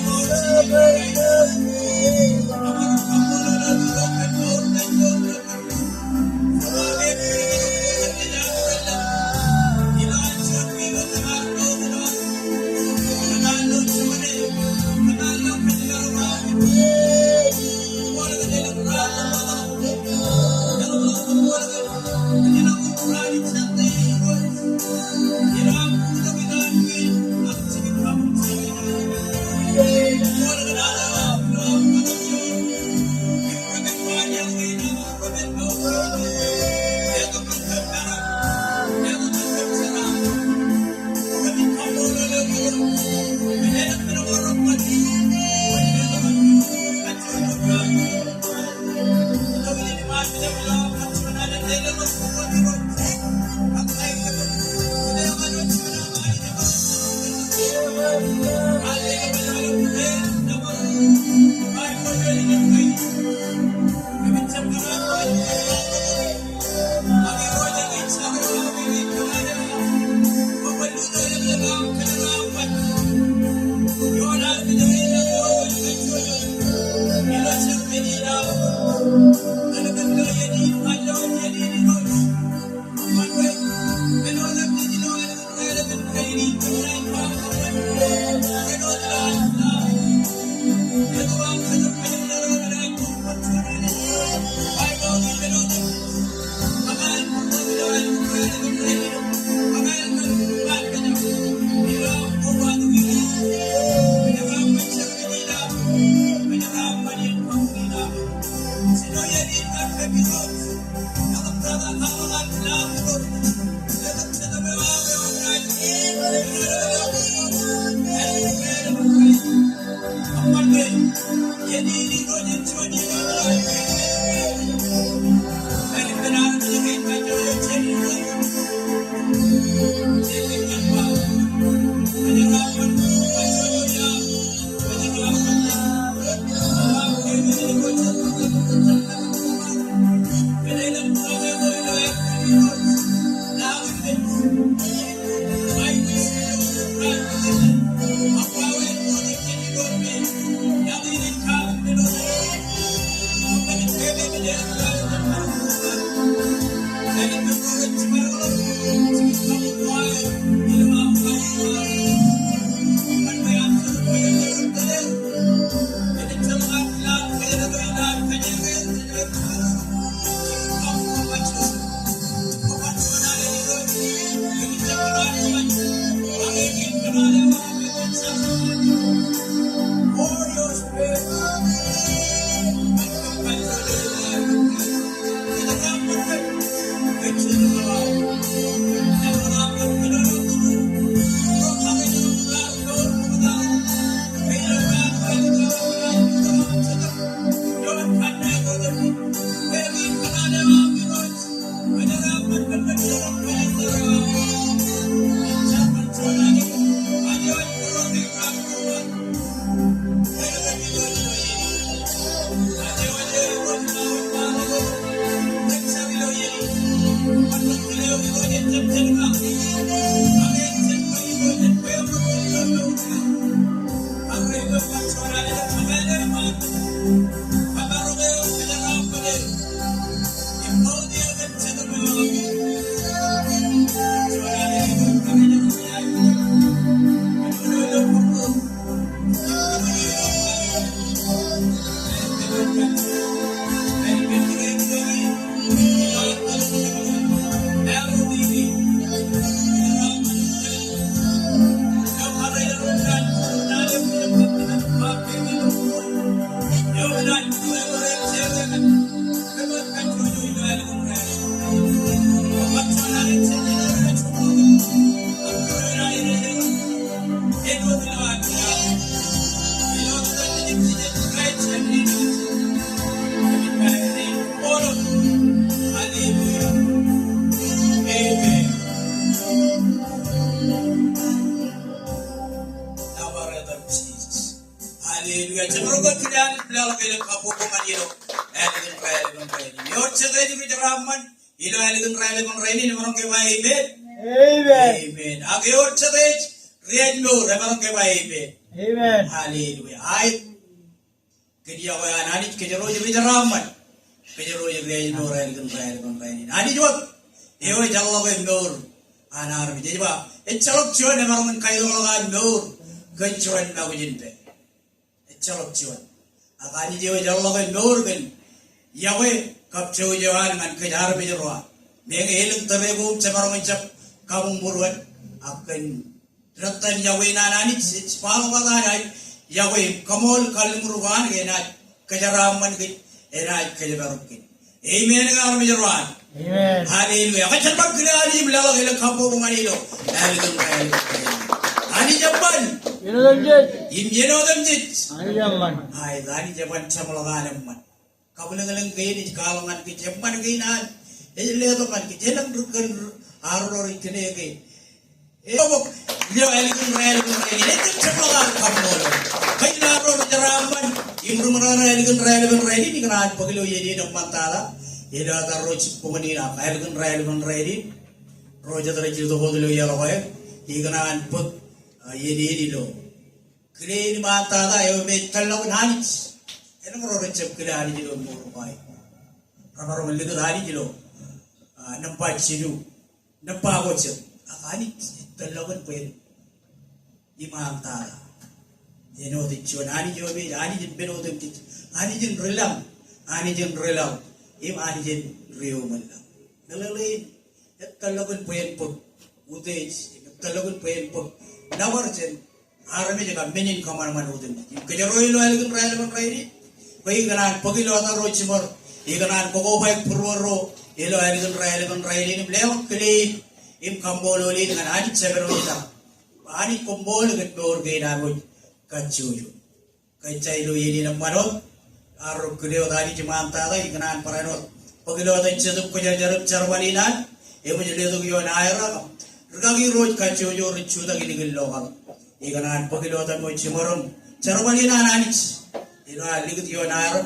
Thank you. Hallelujah. Cenderung tidak bilang kalau kapu pengadil, elegan raya. Yo cakap ini bicara ilo elegan raya ini orang kebaya ibe. Amen. Agar cakap raya lo, orang kebaya ibe. Amen. Hallelujah. Ayat kerja awak anak kerja roja bicara kerja roja raya lo elegan raya ini. Ani jawab, yo jawab endor. Anak kerja jawab. Calok cuan orang kaya orang endor. Kecuan aku jinte. Calok cuan. Akani jauh jauh lagi nur kan. Yawe kap jauh jauhan kan kejar bicara. Mereka eleng terbegu cemar mencap kamu muruan akan ratan yawe nanani sepal wadah yawe kamol kalim muruan kenai kejar aman kan enai kejar rukin. Amen kan bicara. Amen. Hallelujah. Kejar bangkili ali belakang eleng kapu bunganilo. Ani Japan. Yenodamjit. Ani Japan. Ay, ani Japan chamologan man. Kabulangalang kayo ni kalangan ki Japan kainan. Leto man ki jelang rukan aror ikene kay. Ebok liyo eligun rel ni ito chamologan kamolo. Kay naro jaraman imrumana eligun rel ni kana pagilo yedi ng mantala. Ida taro chipumanina eligun rel ni. Roja tara jildo hodlo yalo kay. Igana put yedi lo. Kini mata dah, yo metal lawan hanis. Enam orang cep kira hari jilo murupai. Orang melihat hari jilo, nampak ciru, nampak apa cep. Hanis terlawan pen. Imam tara. Jeno dicuan hari jilo be, hari jin beno dem tic. Hari jin relam, Im hari jin rio malam. Nelayan, terlawan pen pun. Udej, terlawan pen pun. Nawar jen. Arame jaga menin kamar manudin. Kejaroi lo elegan raya ini. Bayi kanan pagi lo atar roci mor. Ikanan poko baik purwaro. Elo elegan raya ini belewak keli. Im kambolo li dengan anit sebero kita. Anit kambolo ke dor gena boy. Kacuyo. Kacai lo ini namanot. Arok kedeo tadi cemanta tadi ikanan paranot. Pagi lo atar cetup kejar carwalinan. Emo jadi tu kion aira. Ragi roj kacuyo ricu tak ini gelokal. Ikanan pagilota mo chimarom charwali na anich ilo aligit yo nairo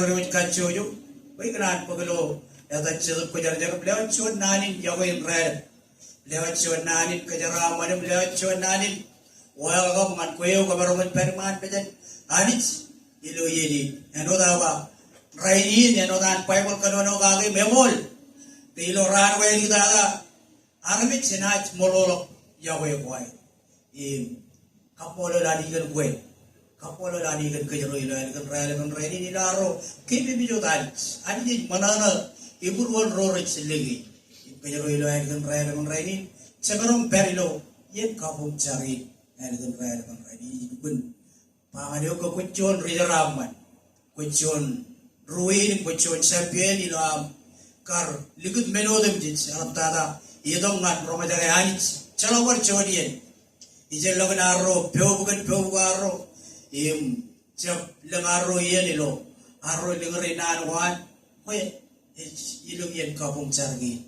ro kacho yo ikanan pagilo yata chizup ko jar lewa chon nanin yawe red lewa chon nanin kajara manam lewa chon nanin wal go man koyo ko baroman perman pejan anich ilo yedi eno dawa raini eno dan paibol kanono gage memol ilo ran we gida armit sinach mololo yawe boy kapolo lani kan gue kapolo lani kan kejaroi lani kan raya ini naro kipi bijo tadi ani mana ibur won rorich lagi kejaroi lani kan raya ini sekarang perilo yen kapung cari lani kan raya ini pun pangadio ke kucon rijaraman kucon ruin kucon champion ilam kar likut menodem jits alam tada idong ngan romajare ani chalawar chodiyen Ijel lawan arro, bukan arro, jab lengarro iya lo, arro lengerin anuan, kue ilung yen kapung cargi,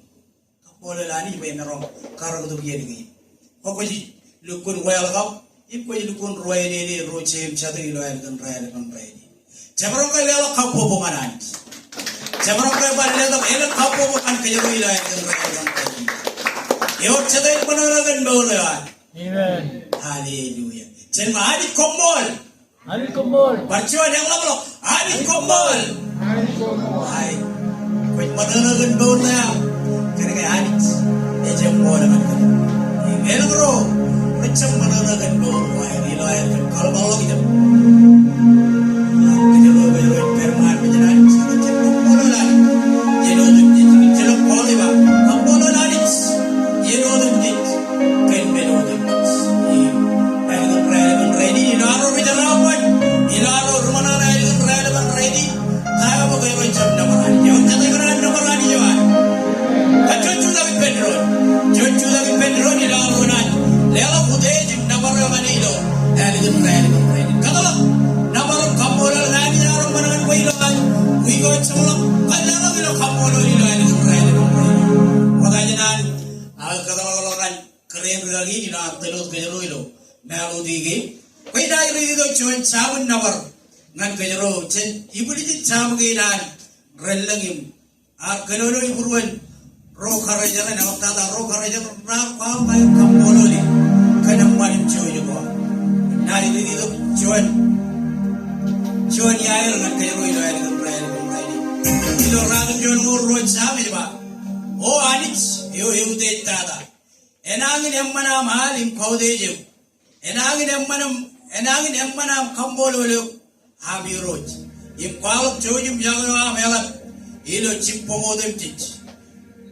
kapol lani be narong karang tu yen gi, kau lukun royal kau, lukun royal ini rocem catu ilo kan royal ini, jamarong kau lelo kapo bunganan, jamarong kau balik lelo elok kapo bungan kejaru ilo kan royal ini, yot catu ilo penolakan baulan. Amen. Hallelujah. Jangan hari kombol. Hari kombol. Percuan yang lama hari kombol. Hari kombol. Hai. Kau mana kan bau na? Kerana hari. Ejam bola kan. Ini bro. Macam mana kan bau? Hai. Ini loh kan kalau bau lagi jam. Kerja perman berjalan. Macam kombol lah. Jenuh tu jenuh boleh bah. Kombol lah ni. Jenuh tu kan beno tu. Ilaro bijarawan, ilaro rumana ilaro relevan ready. Tayo mo kayo jam naman. Yung tatagaran naman yan. Kacucu lagi Pedro ilaro na. Lela putih jim naman naman ilo. Relevan ready. Katalah naman kapola lagi naman manan ko ilo. Wigo chulang kailangan ilo kapola ilo relevan ready. Makanya nan katalah keren lagi di na telur kejero ilo. Nalu digi. Koi na iri do chuan chamun nabar ngan kajero chen ibuli di cham ginan relangim a kanono iburuan ro kharaja na tada ro kharaja ra pa mai kambololi kanam manim choyo ko na iri do chuan yair ngan kajero ilo yair ngan prayer ko mai ilo ra chuan mo ro cham ba o anich yo de tada enangin emmana malim khode je enangin emmanam kambololo habiroj im kwalok chojum jagwa melat ilo chimpomodem tich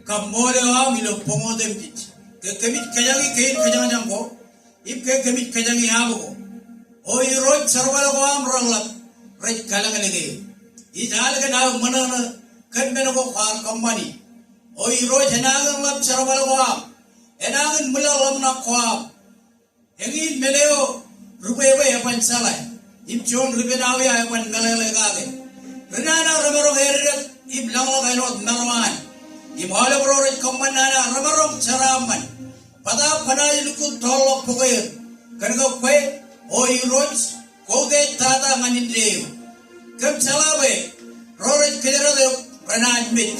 kambole am ilo pomodem tich ke kemit kajangi kein kajang ko im ke kemit kajangi hago o iroj sarwala ko am ranglat raj kalangalege I jalga na manana kanmeno ko khar company o iroj enangin lab sarwala ko am enangin mulalam na ko am engin meleo rupewe yapan salai im chon rupenawe yapan galele gage renana ramaro herre im langlo kainot narman im hale brore kommanana ramaro charaman pada panailuku tollo poger kango kwe o iroj kode tata manindeu kam salawe rore kederade pranaj mit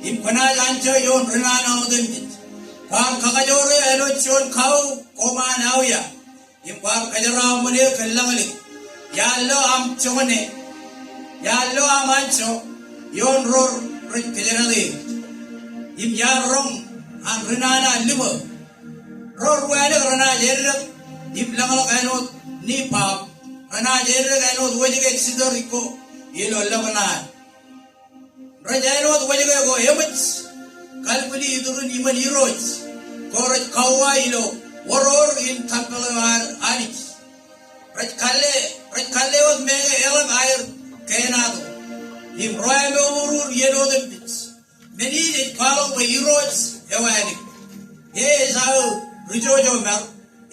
im panaj ancho yon renana odem mit kwang kakajore eno chon khau koman awya impar kajara mane kallangali yallo am chomane yallo am ancho yon ror rit kajara de im yarong an renana libo ror wale rana jerre im langal kaino ni pap rana jerre kaino wajige sidoriko yelo labana rajaino wajige go hemach kalpuli idurun iman iroj koraj kawa ilo waror in tampelawar anich raj kalle was mege elam air kenado im royal urur yelo de bits many it follow by heroes ewani he sao rijojo mer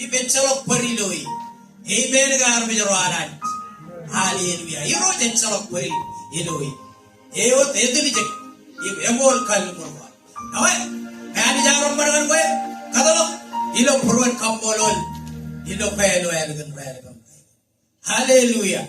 ibechalo pariloi e mengar bijroanan hallelujah hero denchalo pari eloi eo tedini im emol kalmurwa awe kan jaram baran koy kadalo ilo purwan kambolol ilo pelo ergan hallelujah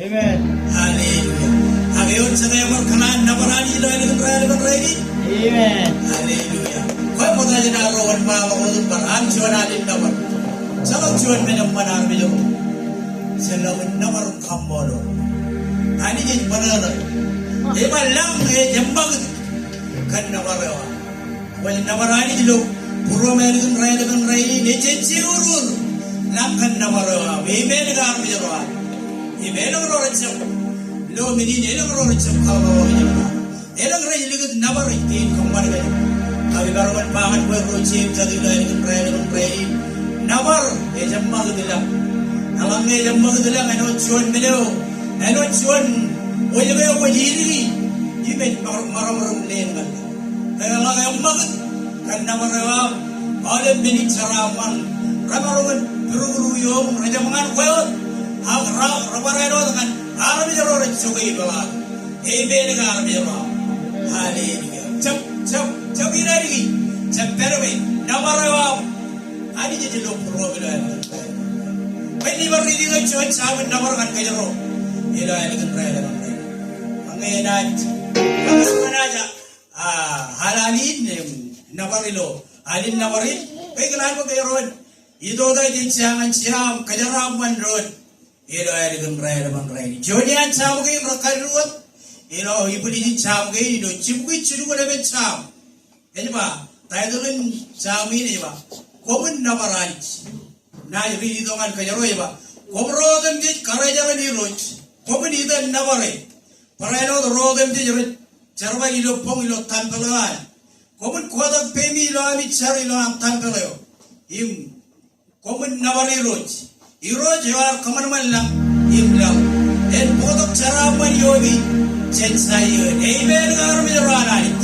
Amen. Haleluya. Agayon sa ngayon markalaan na marani ilo ay naging raya. Amen. Haleluya. Kaya mo tayo na arawan makakakutun paraan siya natin naman. Sa magsiwan mo ng manami yung sa lawan na marong kamolo. Ani din panara. Iba lang jambag kan na marawa. Wala na marani ilo. Puro meron raya ni Jensi urur. Lang kan na marawa. Ibe nag-arami yung rawa. Ibe nag-roran siya. Lo menini elang roran siya kawawa niya. Elang raya ligod na maray. Kain kong maragay. Kami karuan pangan ko rochim sa dila ng raya. Nabar jambag nila. Alam niya jambag nila ano chuan melo. Ano chuan oye ko jiri. Ibe maram lengan. Kaya lang ang magat kan na marawa. Alam bini saraman. Ramaruan beruluyong raja mangan kuyon. Rabarero dengan Arami roran sugay bawa. Ebe nag-arami roran. Hallelujah. Chap inari. Chap perwe. Namarawa. Ani jadi lo puro bila. Pwede ba rin yung chuan sa amin namarakan kayo ro. Ilo ay nag-raya. Manginat. Manginat. Halalin nabarilo. Alin nabarin. Kaya kailangan mo kayo ron. Ito tayo din siyang kajaraman ron. Ilo ay nag-raya. Jodian samu kayo makaruat. Ilo ipuli din samu kayo. Ilo chimukay chulu ko namin samu. Kaya ba? Tayo doon samu ini ba? Komun nabaran. Na yung rinidongan kayo ro ba? Komrodem din karajaran ni Roj. Komun idan nabare. Para ilo rodem din charwa ilo pong ilo tampalawan. Komun kuadang pemi ilo amit char ilo ang tampalayo. Im komun nabare Roj. Iroj yawar kaman lang imlang. En bodok charaman yobi chensayo. Amen garmi ranait.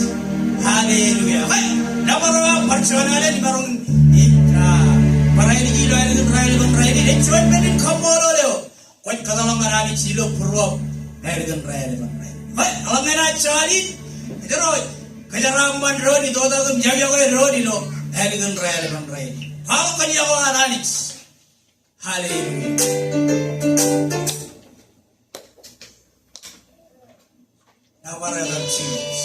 Hallelujah. Hai nabarawa parchonale barong itra. Para ini ilo ay nagray ni chuan menin kamolo leo. Kwat kadalang marani silo purwo. Nagray ni. Hai alam na chalin. Iroj kajaraman ro ni dodagam jagyaw ro ni lo. Nagray. Ako kaniya ko aranit. Hallelujah. Now what are the tunes?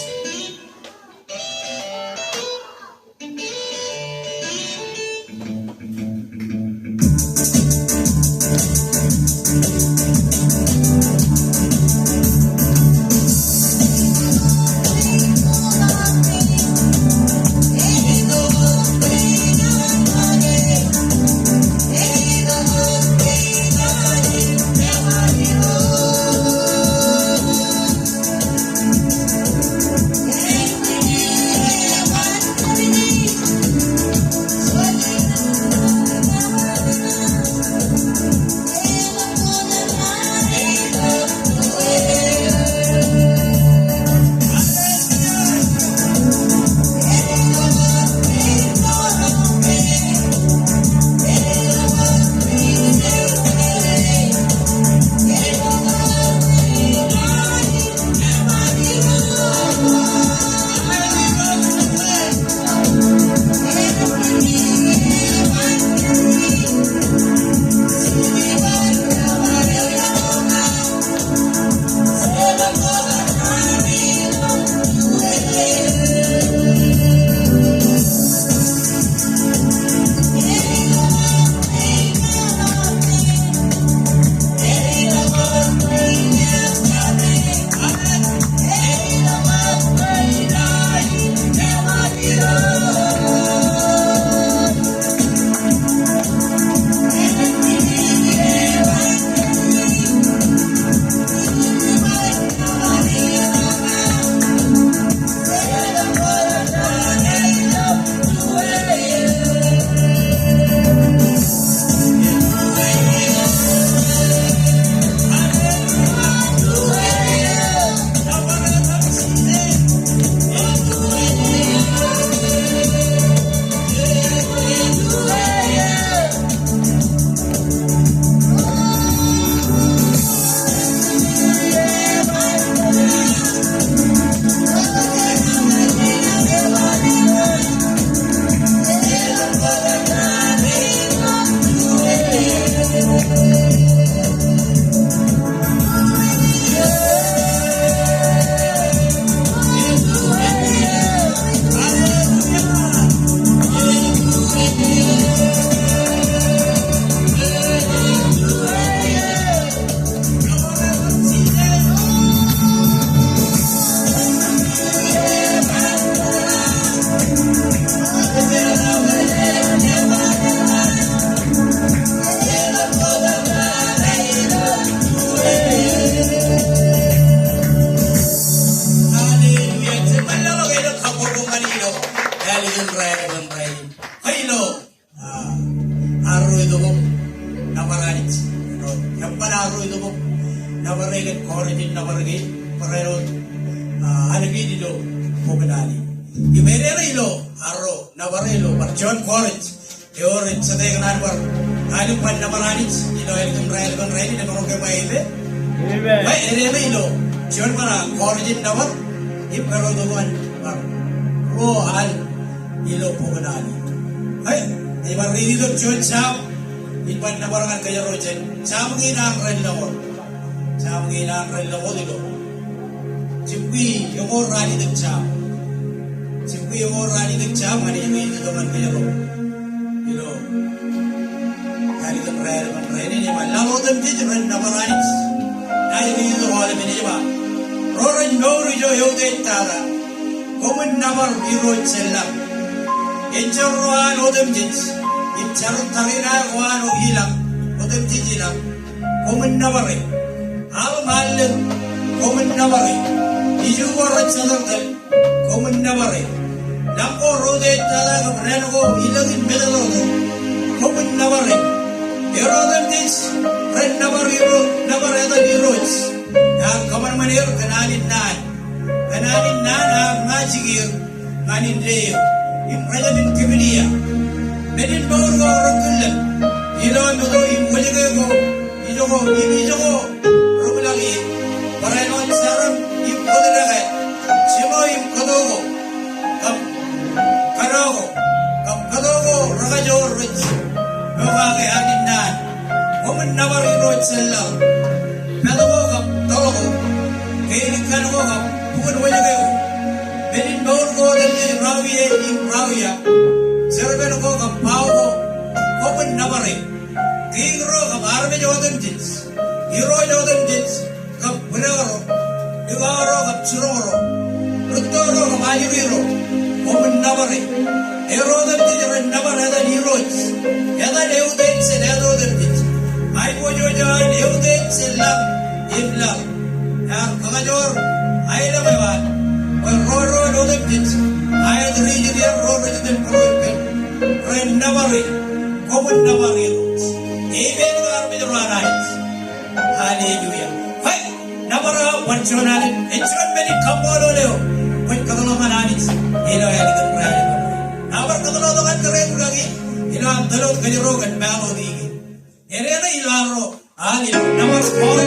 Yampanaru itu mo nabarigin origin nabarigin pareron alagin ilo pumadali. Imerera ilo aro nabarilo parjon college teorin sa tayo kanan par alipan nabaranit ilo elgam rail na mga kabaile. Amen. Ay erera ilo jon para origin nabar ipero doon par ro al ilo pumadali. Ay ibarili ilo jon sam ipan nabarangan kaya rojen sam nginang rail nabar. Sam nginang rail nabar ilo. Jimbi yung orani ng sam. Jimbi yung orani ng sam ano yung ito naman kaya ro. Ilo. Kali kan rail ni man lalo dem di ren nabaranit. Dahil ito wala minima. Roran no rijo yote tara. Kumun nabar biro selam. Enjorwan odem dit. Injarut tarina wan hilang. Odem dit hilang. Kumun nabare. Al malin kumun nabare. Iju warat sadar kumun nabare. Nako rode tara kabren ko ilagin medalo. Kumun nabare. Erodem dit ren nabare da biroch. Yang kaman manir kananin nan ang majigir nganin leo. Imraya din kibiniya. Medin bawur ko rukulan. Ilo mudo imwajigay ko. Ijo ko rukulagi. Parenon saram imkodilagay. Simo imkodogo. Kam kadogo ragajor rich. Nokake anin nan. Kuman nawari roch selam. Nadago kam tologo. Kailikan ko kam bukan wajigay ko. Medin bawur ko rin rawiya. Serben ko kam pao ko. Kuman nawari. Tigro kam arme jodan jits. Hiro jodan jits. Kam pinagaro. Digaro kam chiroro. Rutoro kam ayuriro. Kuman nawari. Erodan jits rin nawari edan hiroch. Edan euden sen erodan jits. Ay po jodan euden sen lang. Imlang. Yang kagajor. Ay naman. Roro erodan jits. Ay adrigi diya roro edan proyekten. Ren nawari. Kuman nawari eroch. Amen ko arme jodan. Hallelujah. Hai, nabara panchonalit. Enchon meni kamolo leo. Pun katulungan anis. Ilo ay alikan praya. Nabar katulungan keren lagi. Ilo ang dalot kajurogan malo digi. Erena ilo aro. Hallelujah. Nabar small.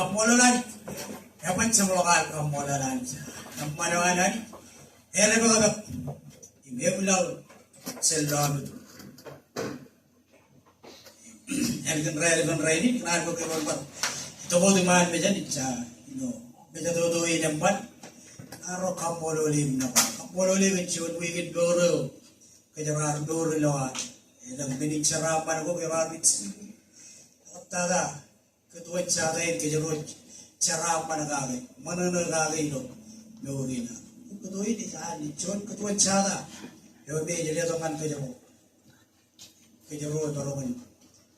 kamolalan. Yaman sa lokal kamolalan. Namanawanan. Ere baga imebulaw seldom. Elgan ray ni knar ko kebal pat. Ito ko dumaan mejan itsa. Meja todo inempat. Aro kamololim na pa. Kamololim itsun wigid doro. Kejarar doro lawan. Elang binig sarapan ko kerabit. Tada ketua cara yang kejarut cara apa negara mana negara itu meurina ketua ini sahaja cun ketua cara yang bekerja dengan kejarut orang ini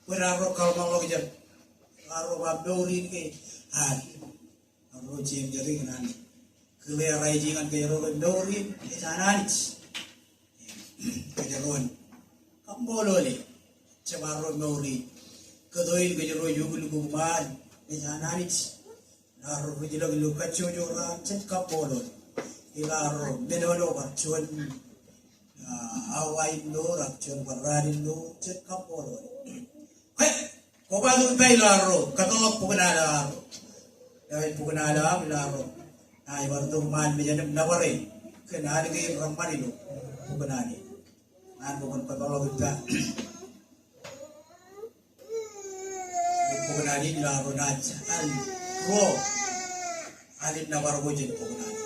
berarok kalau mau kejar arok abdourin ke hari arok jam jadi kan kelihatan rajingan kejarut abdourin di sana ni kejarut kamu boleh coba arok meurin kedoin kejero yugul guman ni sananich naro kejelo luka chojo ra chet kapolo ilaro bedolo ka chon awai ndo ra chon barari ndo chet kapolo hai ko ba du pai laro katolok pugnala dai pugnala milaro ai wartu man mejanam naware kenari ke ramani lo pugnani an bukan patolog ta Pugunani la ronaja al ro alin nawar wajin pugunani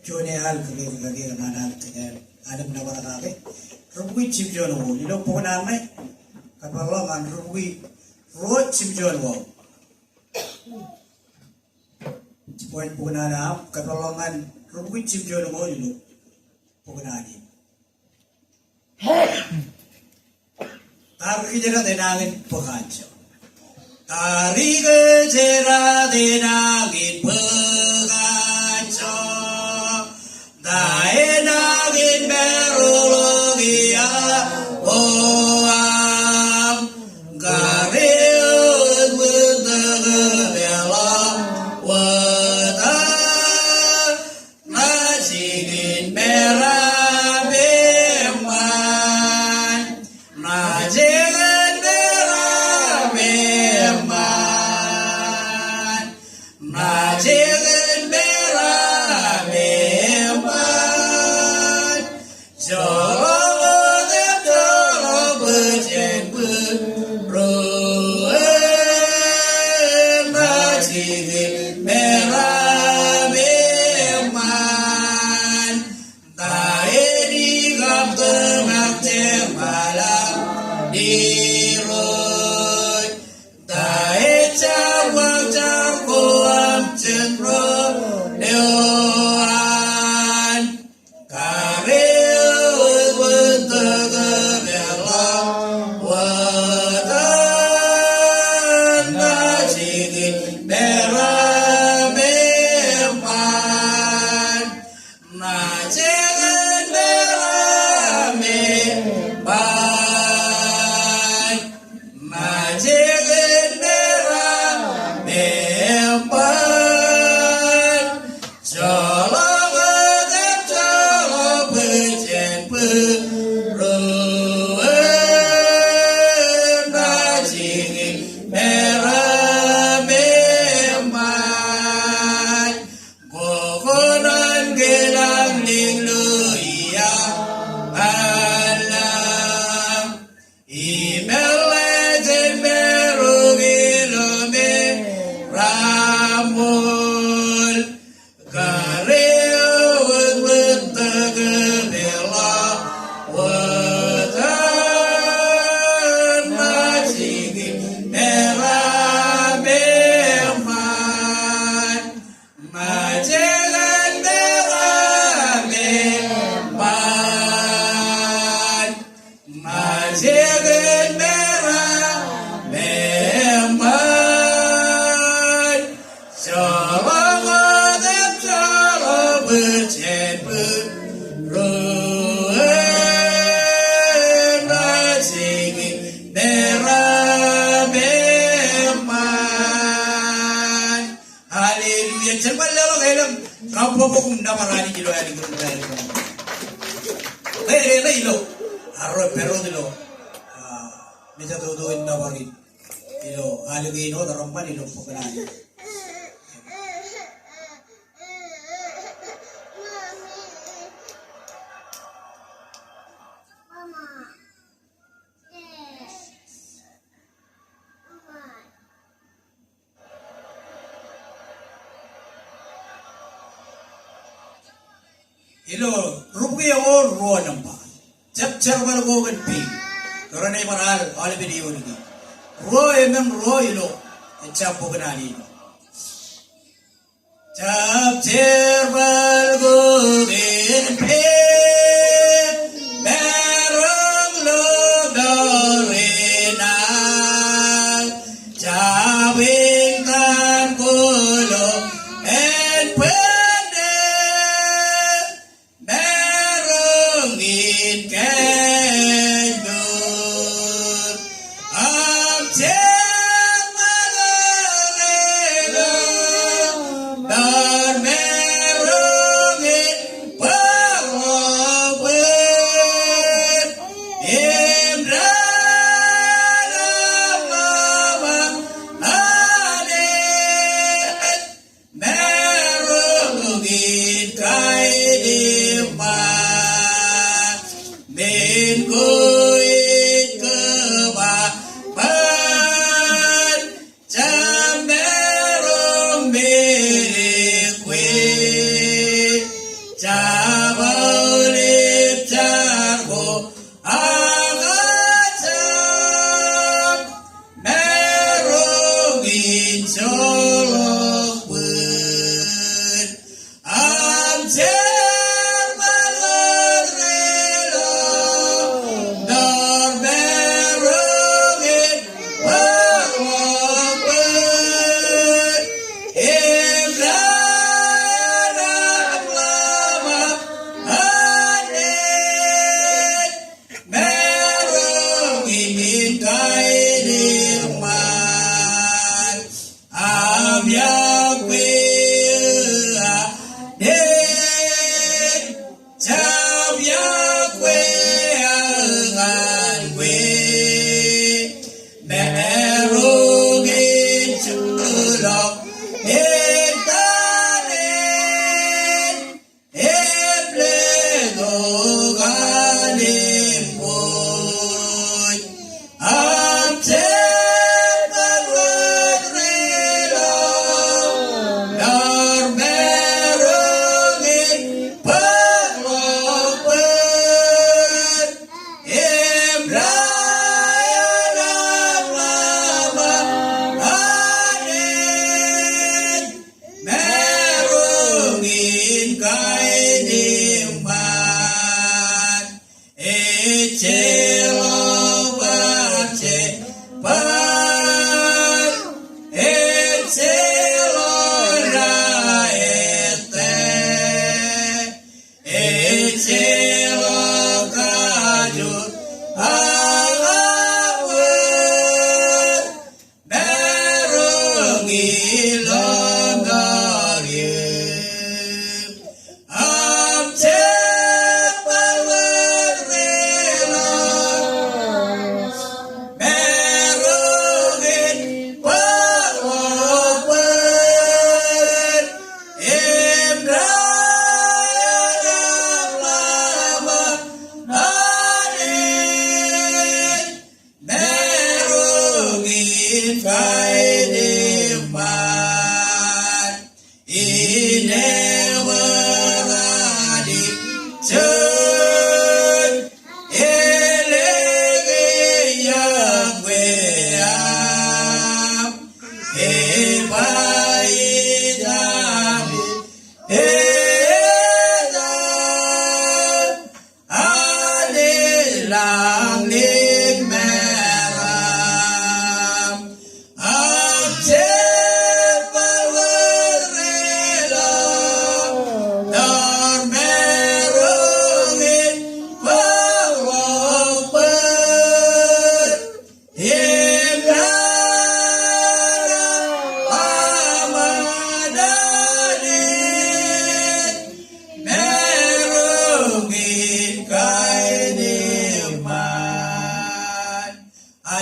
Jone hal kage nana kage adam nawar kage rubui chim jon wo ni lo pona me kapalo man rubui ro chim jon wo poin pona na kapalo man rubui chim jon wo ni lo pona ni tar ki jera denangin pakacho tari ge jera denangin pakacho Daenagin berologia oam gareun betebela wata nasigin merah beman nasigin merah beman nasigin merah beman apa pun namarani jilo ali guru dari guru. Lei lo, arro pero dilo. Bisa tuh namari. Ilo ali gino darompan ilo pokoknya. Ilo rupiah or ruo nampak. Cap bergogan pi. Karena maral oleh video ini. Ruo emang ruo ilo. Cap bukan ilo. Cap bergogan pi. Merong lo dorena. Cap ingkang kulo en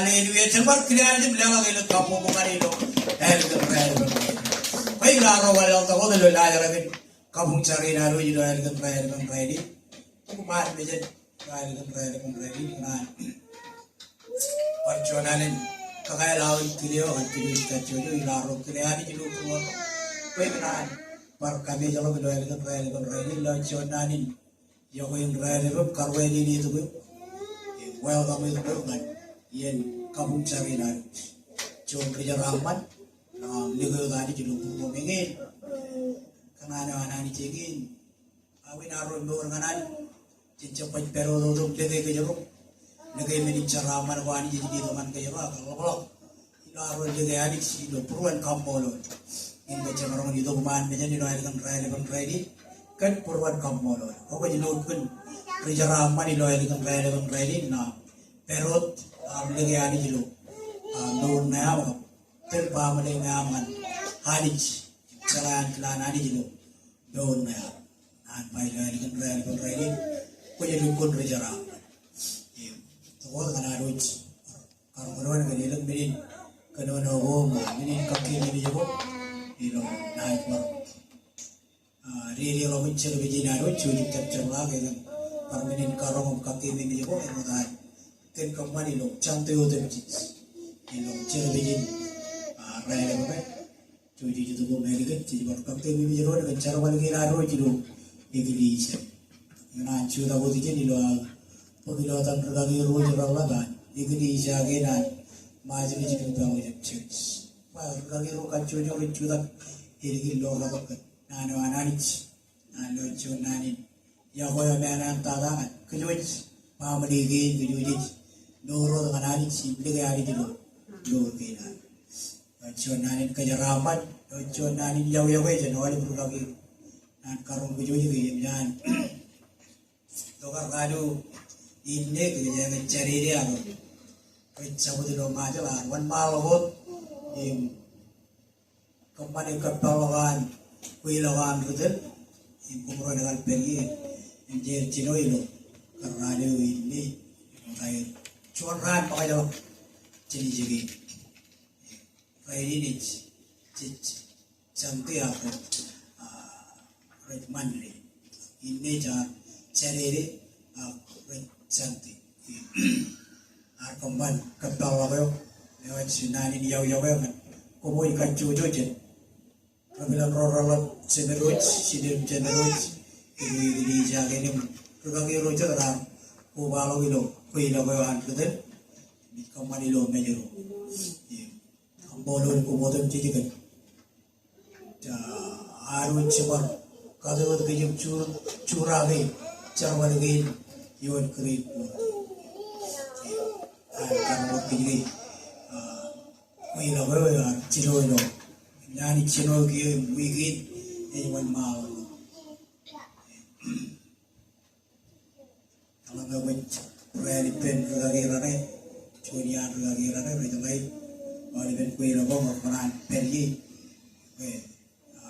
Haleluya. Cepat kriyaanjim lewat itu kamu bukan itu. Baiklah rawal atau kalau lalu lagi kamu cari naru itu elgan terakhir. Kumahan bejen elgan terakhir kan. Perjuangan kakak lawan kiriyo kan kiriyo kita cuci ilaruh kriyan itu dulu. Baiklah par kami jalan ke elgan terakhir lawan perjuangan yang terakhir karwai ini itu. Welcome itu kan. Yen kamu cari naru. Cuma kerja rahmat. Ligo tadi jadi lupa mengin, karena anak-anak ini cengin, awin arun berenganan, cepat pero tutup lagi kejeruk, lagi menikah ramar wani jadi di teman kejeruk, kalau arun juga adik si do peruan kampolon, ini baca orang itu kemarin menjadi loyalkan terakhir kan peruan kampolon, kau jadi lukun kerja ramar di loyalkan terakhir, nah perut lagi adik jadi nur naya terpa mendengaman hadis jalan kelana di jilo daun ya an baiklah dengan rel punya dukun rejaram tuh kan ada kalau orang kan dia lebih kalau nawo ini kaki ini juga itu naik mar dia lo mencari begini ada cuci cap lagi kan permainan karung kaki ini juga itu tadi kan kembali lo cantik itu itu cari begini raya apa? Cuci itu pun mereka kan, jadi berkat kami bicara dengan cara bagi naruh jiru, Indonesia. Yang ancu tak boleh jadi loh, pengilauan terkait ruh jerawat kan, Indonesia genan, maju di situ tahu je cuci. Terkait ruh kan cuci orang cuci tak, ini loh apa kan, nano ananis, nano cuci nanin, ya kau yang mana tadangan, kecuci, mama lagi kecuci, noro dengan ananis, beli hari jiru, noro genan. Cunanin kejeraman, cunanin jauh-jauh aja, nawali berlagi, dan karung baju juga jangan. Tukar kado ini kerja mencari dia, kerja betul dong aja lah. Wan malam yang kembali ke pelawan, kuilawan betul, yang kumpulan dengan pergi, yang jadi cino itu, karena ada ini, kayak curan pakai jawab, jadi. Ini cantik aku, manli. Ini cari cantik. Arkomban kepala aku, lewat sunani jauh kan. Kau ikan cucu je. Kabilan roral cenderut, ini jaga ini. Berbagai roja terang. Kau balau itu, kau ilawan betul. Kembali lo menjeru. Bolon ko modem jadi kan, arun cemar, kalau itu kejam curah ni, cara lagi yon kerip, kalau begini, kau ini cino itu, nani cino kiri begini, ini mal, kalau kau berani pen lagi rane, curian lagi rane, itu baik. Oleh ben kue lo bong peran pergi,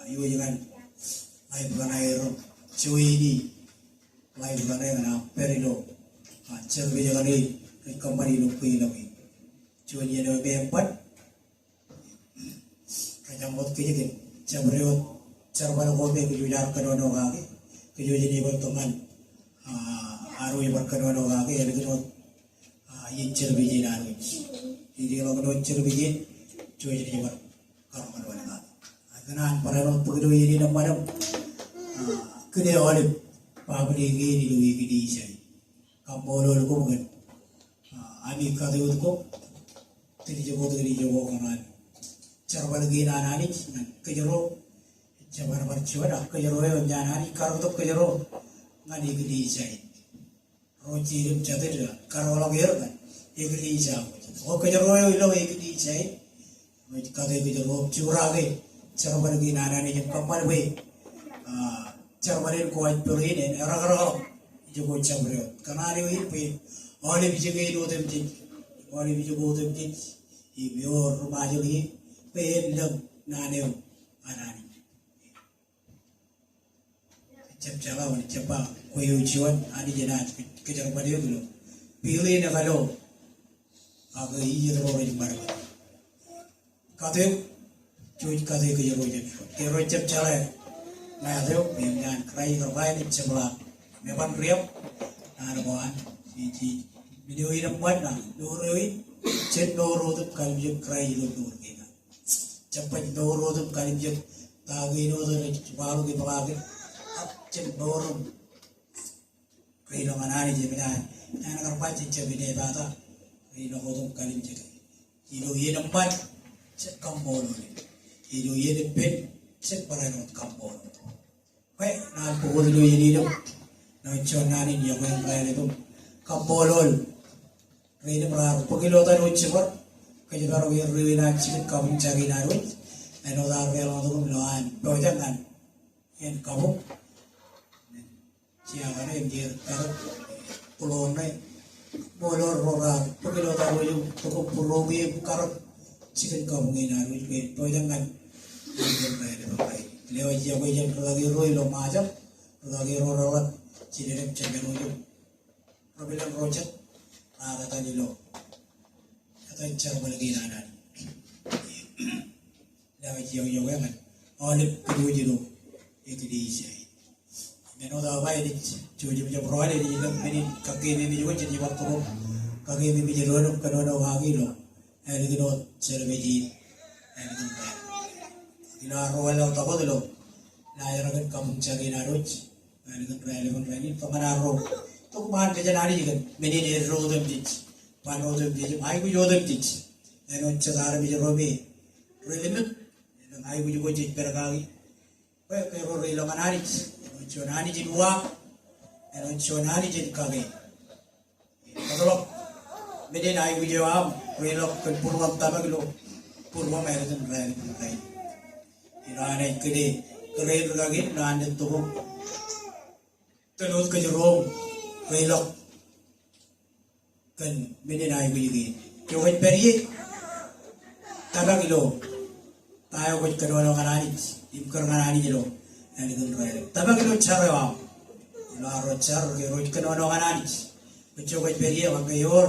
ibu jangan, lain bukan air cuy ini, lain bukan air mana perilo, cerbe jangan ini kembali lo kue lagi, cuy dia lo bempat, kacang bot kiri kan, cerbe cerban kobe kejujar kedua kaki, kejujar ini berteman, aru yang berkedua kaki, ada kedua, yang cerbe jiran Jadi kalau kedua cerbikin, cuy jadi ber kalau kedua nak. Karena para orang pergi ini nama kedua orang pabrik ini dulu di sini. Kamu lalu kau bukan, ani kata itu kau, jadi jago kanan. Cara lagi nani, kejeru, cara bercualah kejeru yang jangan kalau tu kejeru, ngani di sini. Roti itu catat kalau orang kan, di sini. Oh kejar royo ilo di sini, kata kejar royo curah ke, cara bagi nana ni kampar be, cara bagi kuat pergi ni, orang jago cakap karena ada ini pe, orang bisa ke itu tempat, orang bisa ke tempat, ibu rumah jadi pe lem nana anani, cakap cepat, kau ujian, ada jenas kejar bagi itu, pilih nak kalau aga iyero marga kade cuy kade ke jero jep chale na deu pingan krai kerbai ni cebla meban riap na boan ci video ini buat na doroi cek doro tu kalau jep krai lo dor kena cepat doro tu kalau jep tagi no tu baru ke pelagi cek doro krai lo mana ni jep na kerbai cek bine bata krai lo tu kalau jep video ini buat cek kampol video ini pen cek barang kampol Weh, na pukul dulu ini dong. Na nani dia ko yung kaya nito. Kampolol. Kaya na pagilotan ng chipar. Kaya na rin rin na chipit kabong chagi na rin. Ano da rin lang ito kumulahan. Pero jangan. Yan kabong. Siya ka na yung dia. Pero pulong na bolor rorar. Pagilotan mo yung tukong pulogi yung karot. Chipit kabong ina rin. Pero jangan. Yan kaya nito kaya. Lewat jauh jam lagi roi lo macam lagi rawat ciderem cenderung jauh problem rojak ada tadi lo kata cara lagi nana lewat jauh kan oleh kedua jero itu diisi meno dah baik di jauh perwali di dalam ini kaki ini juga jadi waktu kaki ini jero lo kedua wagi lo ada kedua cerbeji ada ila roel o tako dilo na yaragan kamu cagi naruj aligan relevan rani pamanaro to man ke janari jigan meni ne rodem dich pan rodem dich ai ku jodem dich eno chadar bi robe relimit ai ku jugo dich pergagi pe ro relo manari chonani jinwa eno chonani jin kage kadalo meni ai ku jawab relo ke purwam tabaglo purwam ayatan relevan rani Irana ikede keren lagi nande tuh terus ke jerong relok kan menenai begini joget beri tabang ilo tayo ko kedua nganani imkar nganani jelo ani kan relok tabang ilo charwa laro char ke ro kedua nganani joget beri wa kayor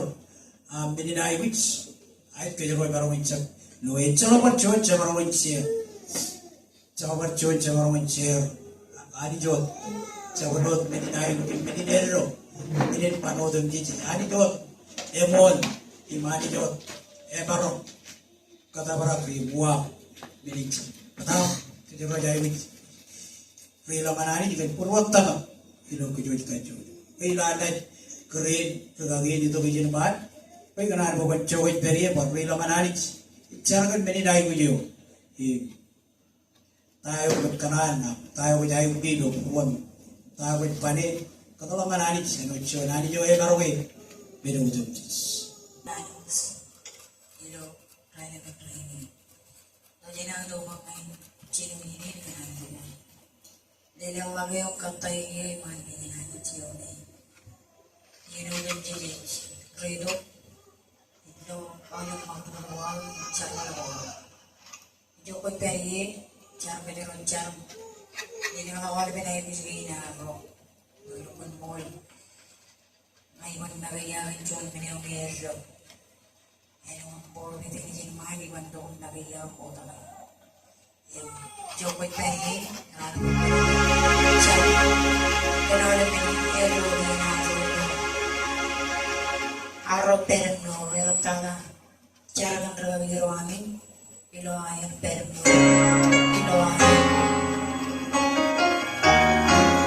menenai wich ay ke jerong baru wincak no echalo pa chon chamaro wincie Cabar cuy cabar mencir, ani jod, cabar lot meninai meninero, menin panodem jiji, ani jod, emon, imani jod, barok, kata barakri buah, milik, kata kita belajar ini, film mana ini kan purwat tanam, film kejuj kejuj, film ada keren, kegagalan itu bikin banget, baik kenal bukan cowok beri apa, film mana ini, cara kan meninai video, tayo berkenan, tayo berjaya hidup, tayo berpanen, kalau mana ni, senuju nani jo baru beda utuh. Nangis, ilo raya berkenan. Jadi nak do makan ciri ini dengan dia. Dia lagi orang kata ini mana ni nani ciri ni. Ilo jadi redo, ilo ayam makan awal cakap awal. Jo kau pergi. Cara beneran cara ini kalau awal benar itu segini bro belum mol ngai man nagaya jual benar biasa ini mol itu jadi mahal di bandung nagaya kota lah yang jauh pergi cara kalau lebih elo arok terno elo tala cara kan terlalu geruamin ilo ayam terno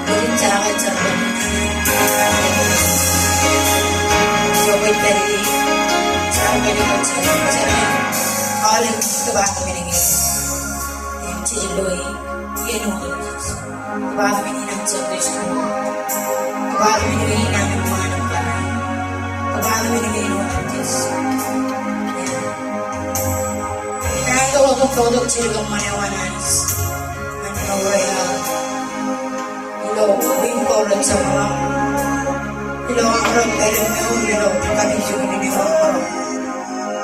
jadi cara coba dari cara oleh kebahasa ini yang ciloi yang nulis kebahasa ini nak cerdas kebahasa ini nak mana kan kebahasa ini nulis kalau produk ciri kemana-mana ilo wingkolog sa mga ilo ang arang kailan na ilo kami yung niniwang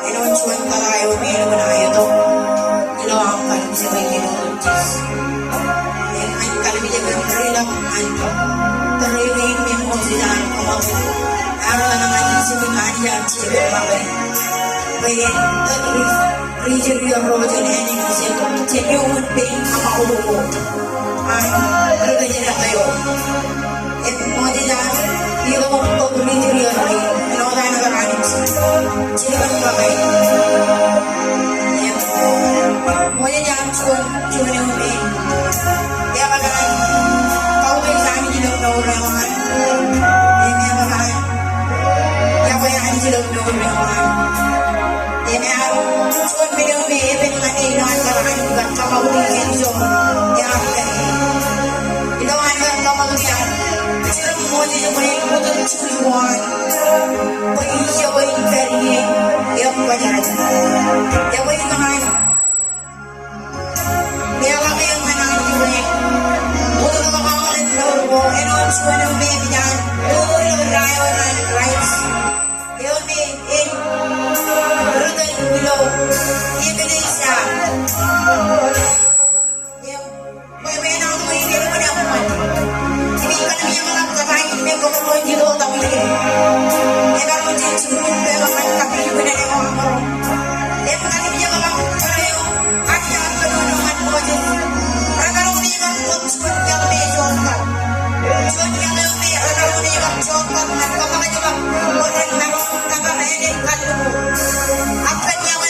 ilo ang suwan kalayo ilo na ito ilo ang kalim sa may ginuluntis ang kalim niya ang rilang anto tariwin min mo sila ang kumawin araw na nga yung simingan yan siya mga bayan region yang rojan ini masih itu genuine pain sama ubu ano ganyan tayo mo diyan dito mo to region yang ano tayo nagaranin sino ba kayo mo diyan cuman yung pain kaya kagalan kau kayo sa amin yung naurawan kaya kagalan kaya kaya ani sila naurawan ini cuman minum ini dengan ini antara juga kamu bikin so ya itu ada kamu bikin sudah mau jadi boleh untuk cuman boleh coba ini ya banyak ya boleh tangan ya lagi yang mana ini untuk kamu itu ini cuman ini jangan orang rights ini below Indonesia. May na ako hindi naman ako man. Hindi ka naman yung mga kakain may kukuloy dito tayo hindi. Eh pero din siguro pero man kapili ko na ako ako. Eh mga naman yung mga kayo at yung tulungan mo din. Para karon ni yung pagsuot yung medyo ka. So yung may karon ni yung chocolate at kapag yung orang na kakainin ka mo. Akan yang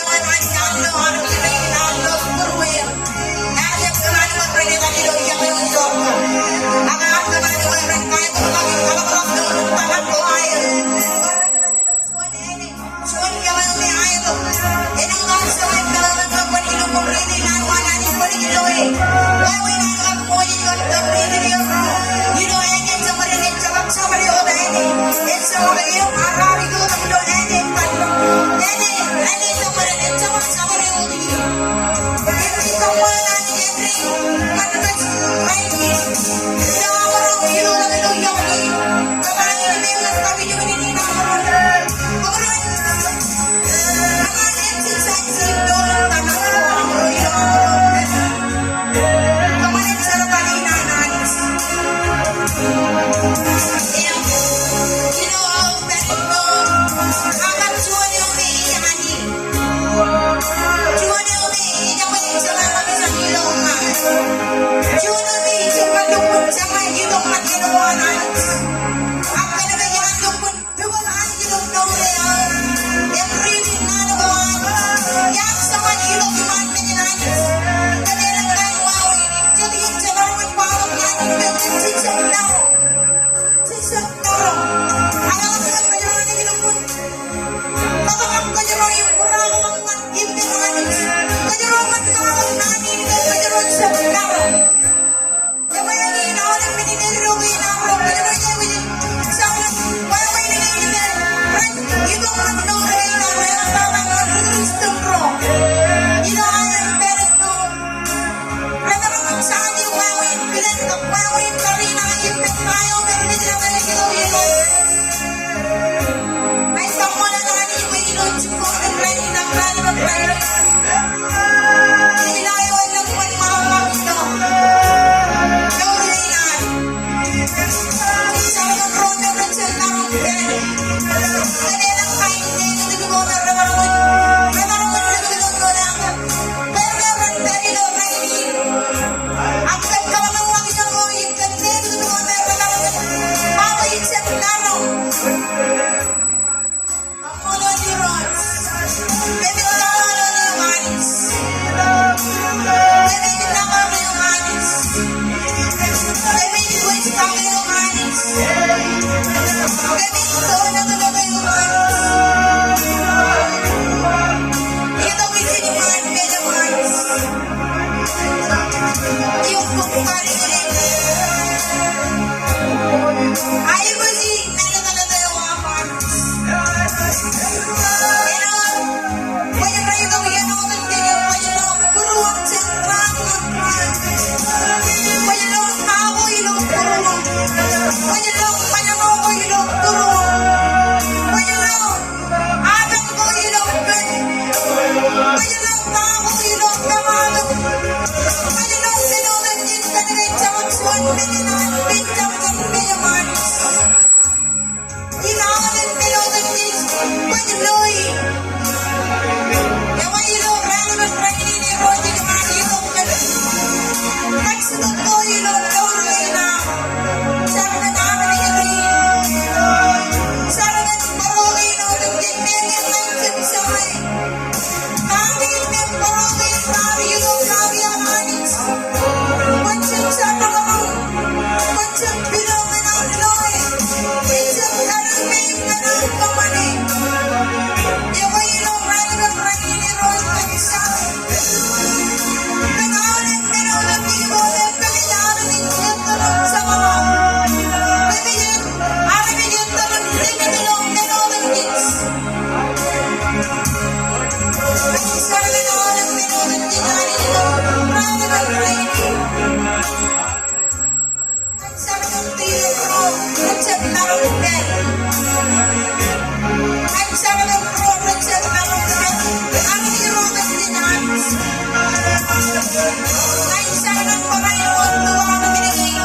Kahit saan ang Panginoon, gawa kami naging.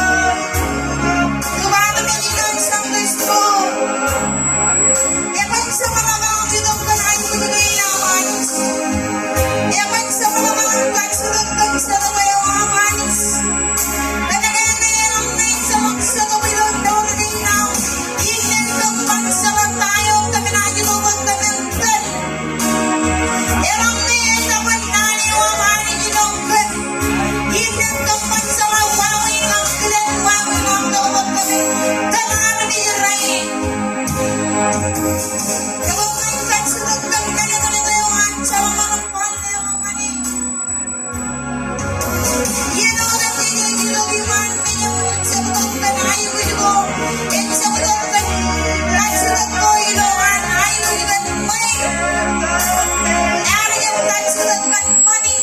Gawa kami ng isang Kristo. Ewan sa mga kauntinong kanahin ko na manis. Ewan sa mga kauntinong sulog sa nabayaw ang manis. Kanagayan ang nain sa maksa kabilog daw na ginaw. Ilan kang pagsarang tayo kami na ginubag kamantan. Erang nain naman nani o mani ginugad. Ilan kang pagsarang wawin ang kilan wawin ang gawag kami. Tangan ni Ray. Gawag ngayon katsulog kami kanagayan sa mga kapal na yung mani. Yan ang nagigilog iman pinyamunod sa butog ka na ayaw ilo. And sa butog ka katsulog ko iloan ayaw ilan mani. Yari ang katsulog ka mani.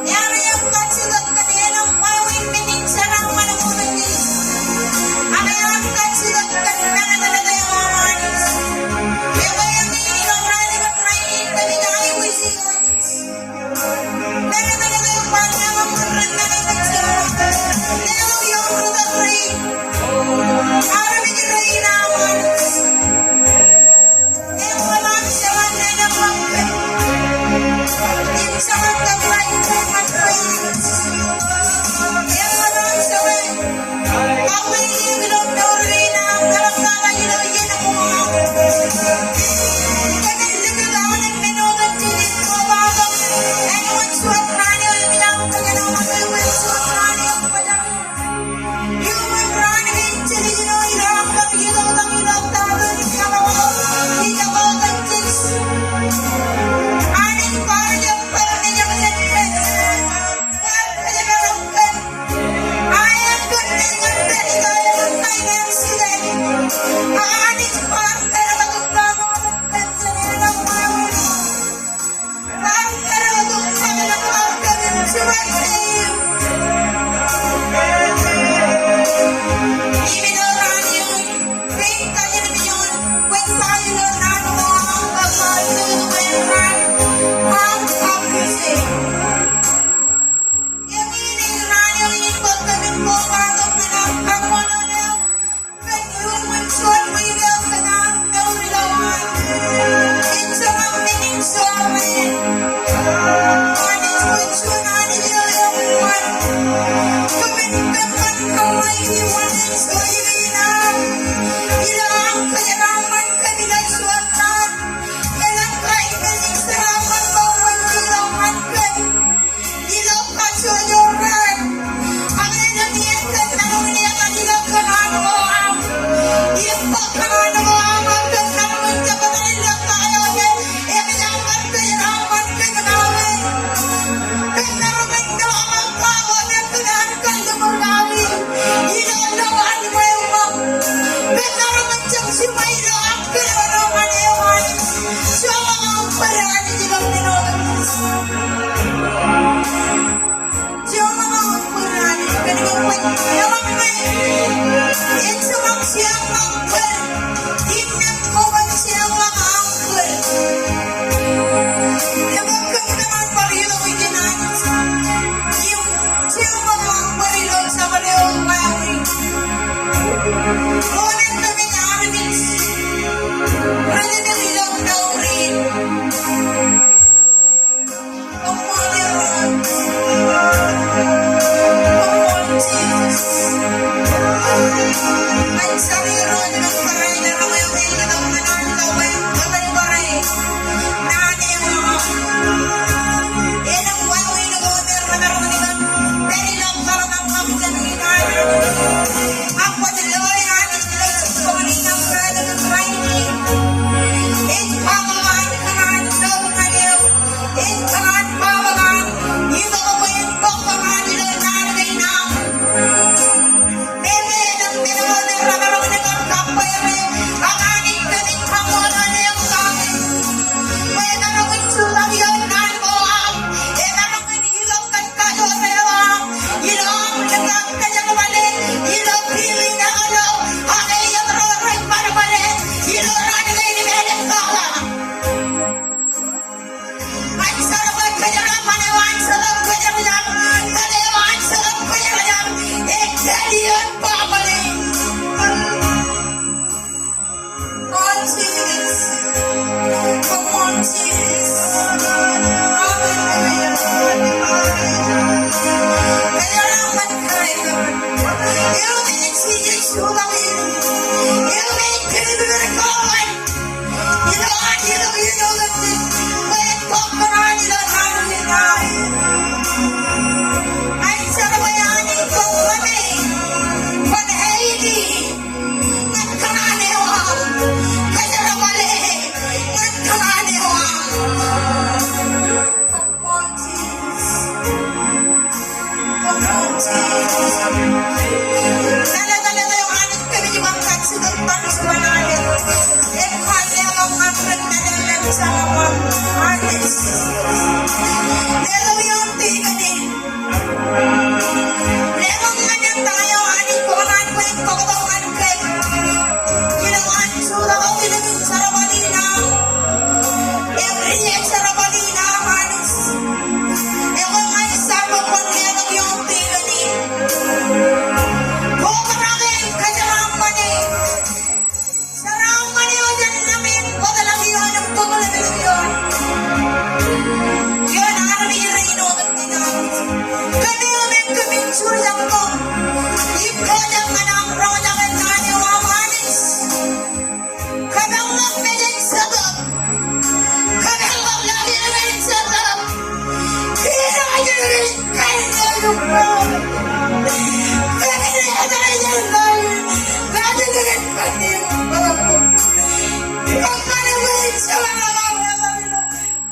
Yari ang katsulog ka niyan ang mawin pinig sarang manamunod is. Ang ang katsulog ka na talaga yung manis. on, Jesus. Come on, Jesus. Kaya naman kayo. You make Jesus sulang ini. You make people going. You know that when conqueror, you don't have to deny. Ay sarabayani ko kami. Panhaidi. Nagkananiwang. Kasaramali. Nagkananiwang. Come on, Jesus. Come on, Jesus. Dala-dala yung anak kami di bangkat sedempan sebenarnya. Kaya ang matren na dalam sa mga artist. Lalo yung tingin. Lalo nga niyang tayo, aning ko ang kwek, pagkabangan kwek. Ginawan, sura ko pinagin sa rabalina. Every sa rabalina, manis. Eko nga isama ko niya ng yung tingin. Kung maraming kasalaman eh. Sarang maniyo dyan namin. Huwag alam yun ang pagkalabilang yun. Yun ang arami reino at dinamit. Kami umin kaming suryang ko. Ikaw ng anang rodakan na niyo amanis. Kabang lang medyan sabab. Kabang lang lagi namin sabab. Hinakaya namin kayo na yung problem. Kami na yata na yan tayo. Lagi namin pati yung problem. Ang manawin sa mga mga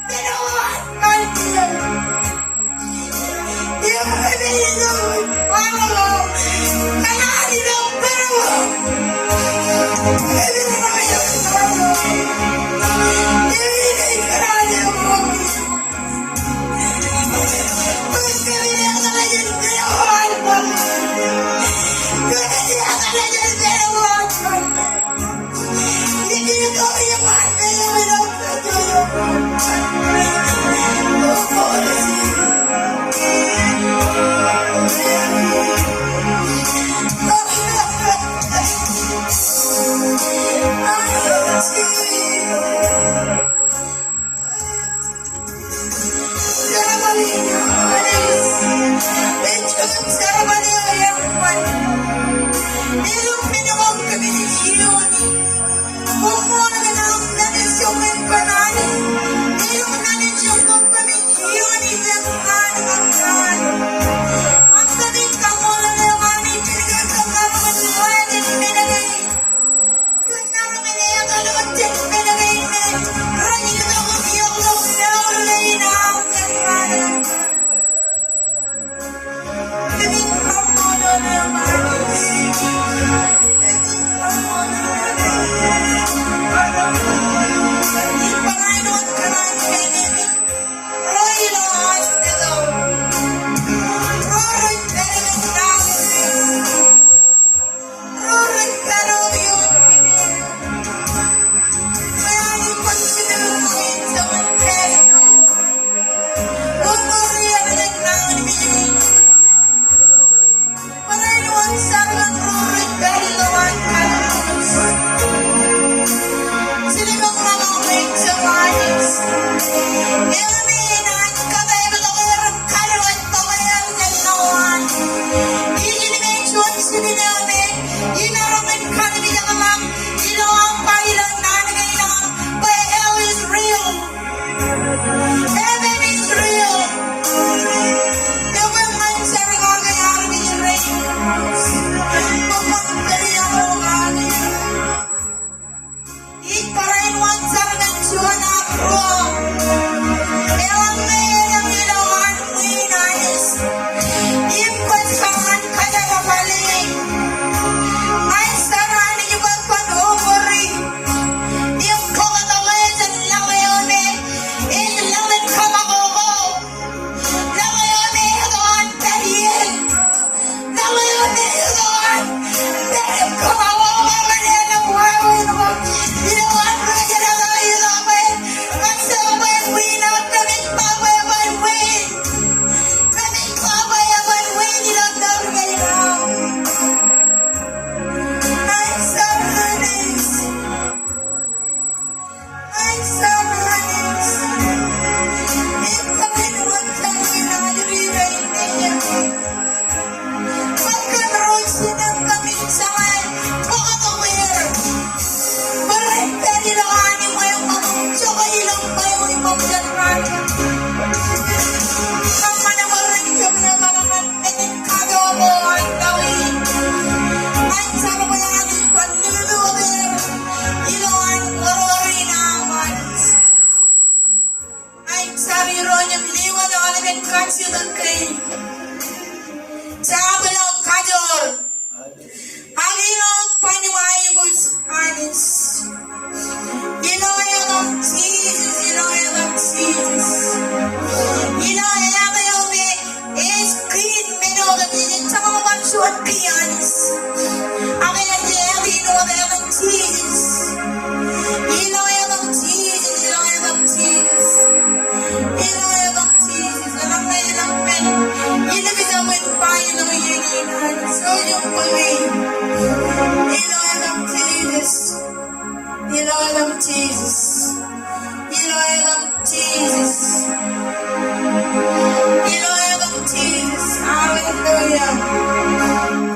pinawan kayo. Yung kami nito, ano, kanani ng pero. Kami na kayo, ano. Hindi kanani ang mga. Pag kami na talaga pinawan mo. Kami na talaga pinawan mo. Hindi ko yung mga yung pinagkatuyo. Alamin kaçırdık kıyı. Çabalo kajor. Alino panimayibus anis. Iloyalım Jesus, iloyalım Jesus. Iloyalım es kıyın menolum yine tamamen şu an kıyanis. Amen diye iloyalım Jesus. Iloyalım Jesus, iloyalım Jesus. Iloyalım Jesus. Alam na ilang men. Ilabida mo yung payo ng iyaginan. So yung pagay. Iloyalım Jesus. Iloyalım Jesus. Iloyalım Jesus. Iloyalım Jesus. Hallelujah.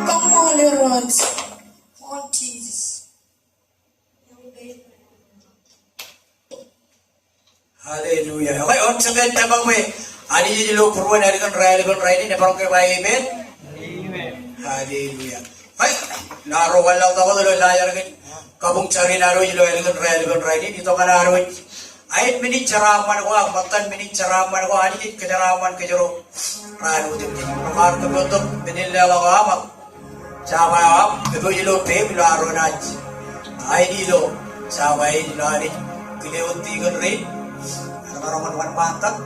Come on, Lord. On Jesus. Haleluya. Okay, on sa ganda bang may ani di lo purwan ari kan rai ni parang kay bayi amen. Amen. Haleluya. Ay, naro wala ta ko lo layar kan kabung cari naro di lo ari kan rai ni dito kan naro. Ay minit caraman ko, matan minit caraman ko ani dit kecaraman ke jero. Ranu din din. Kamar to betul binilla la wa Sawa itu di lo pe bilaro naj. Ay di lo sawa di lo ani kilewti kan rin. Araman wan pantak.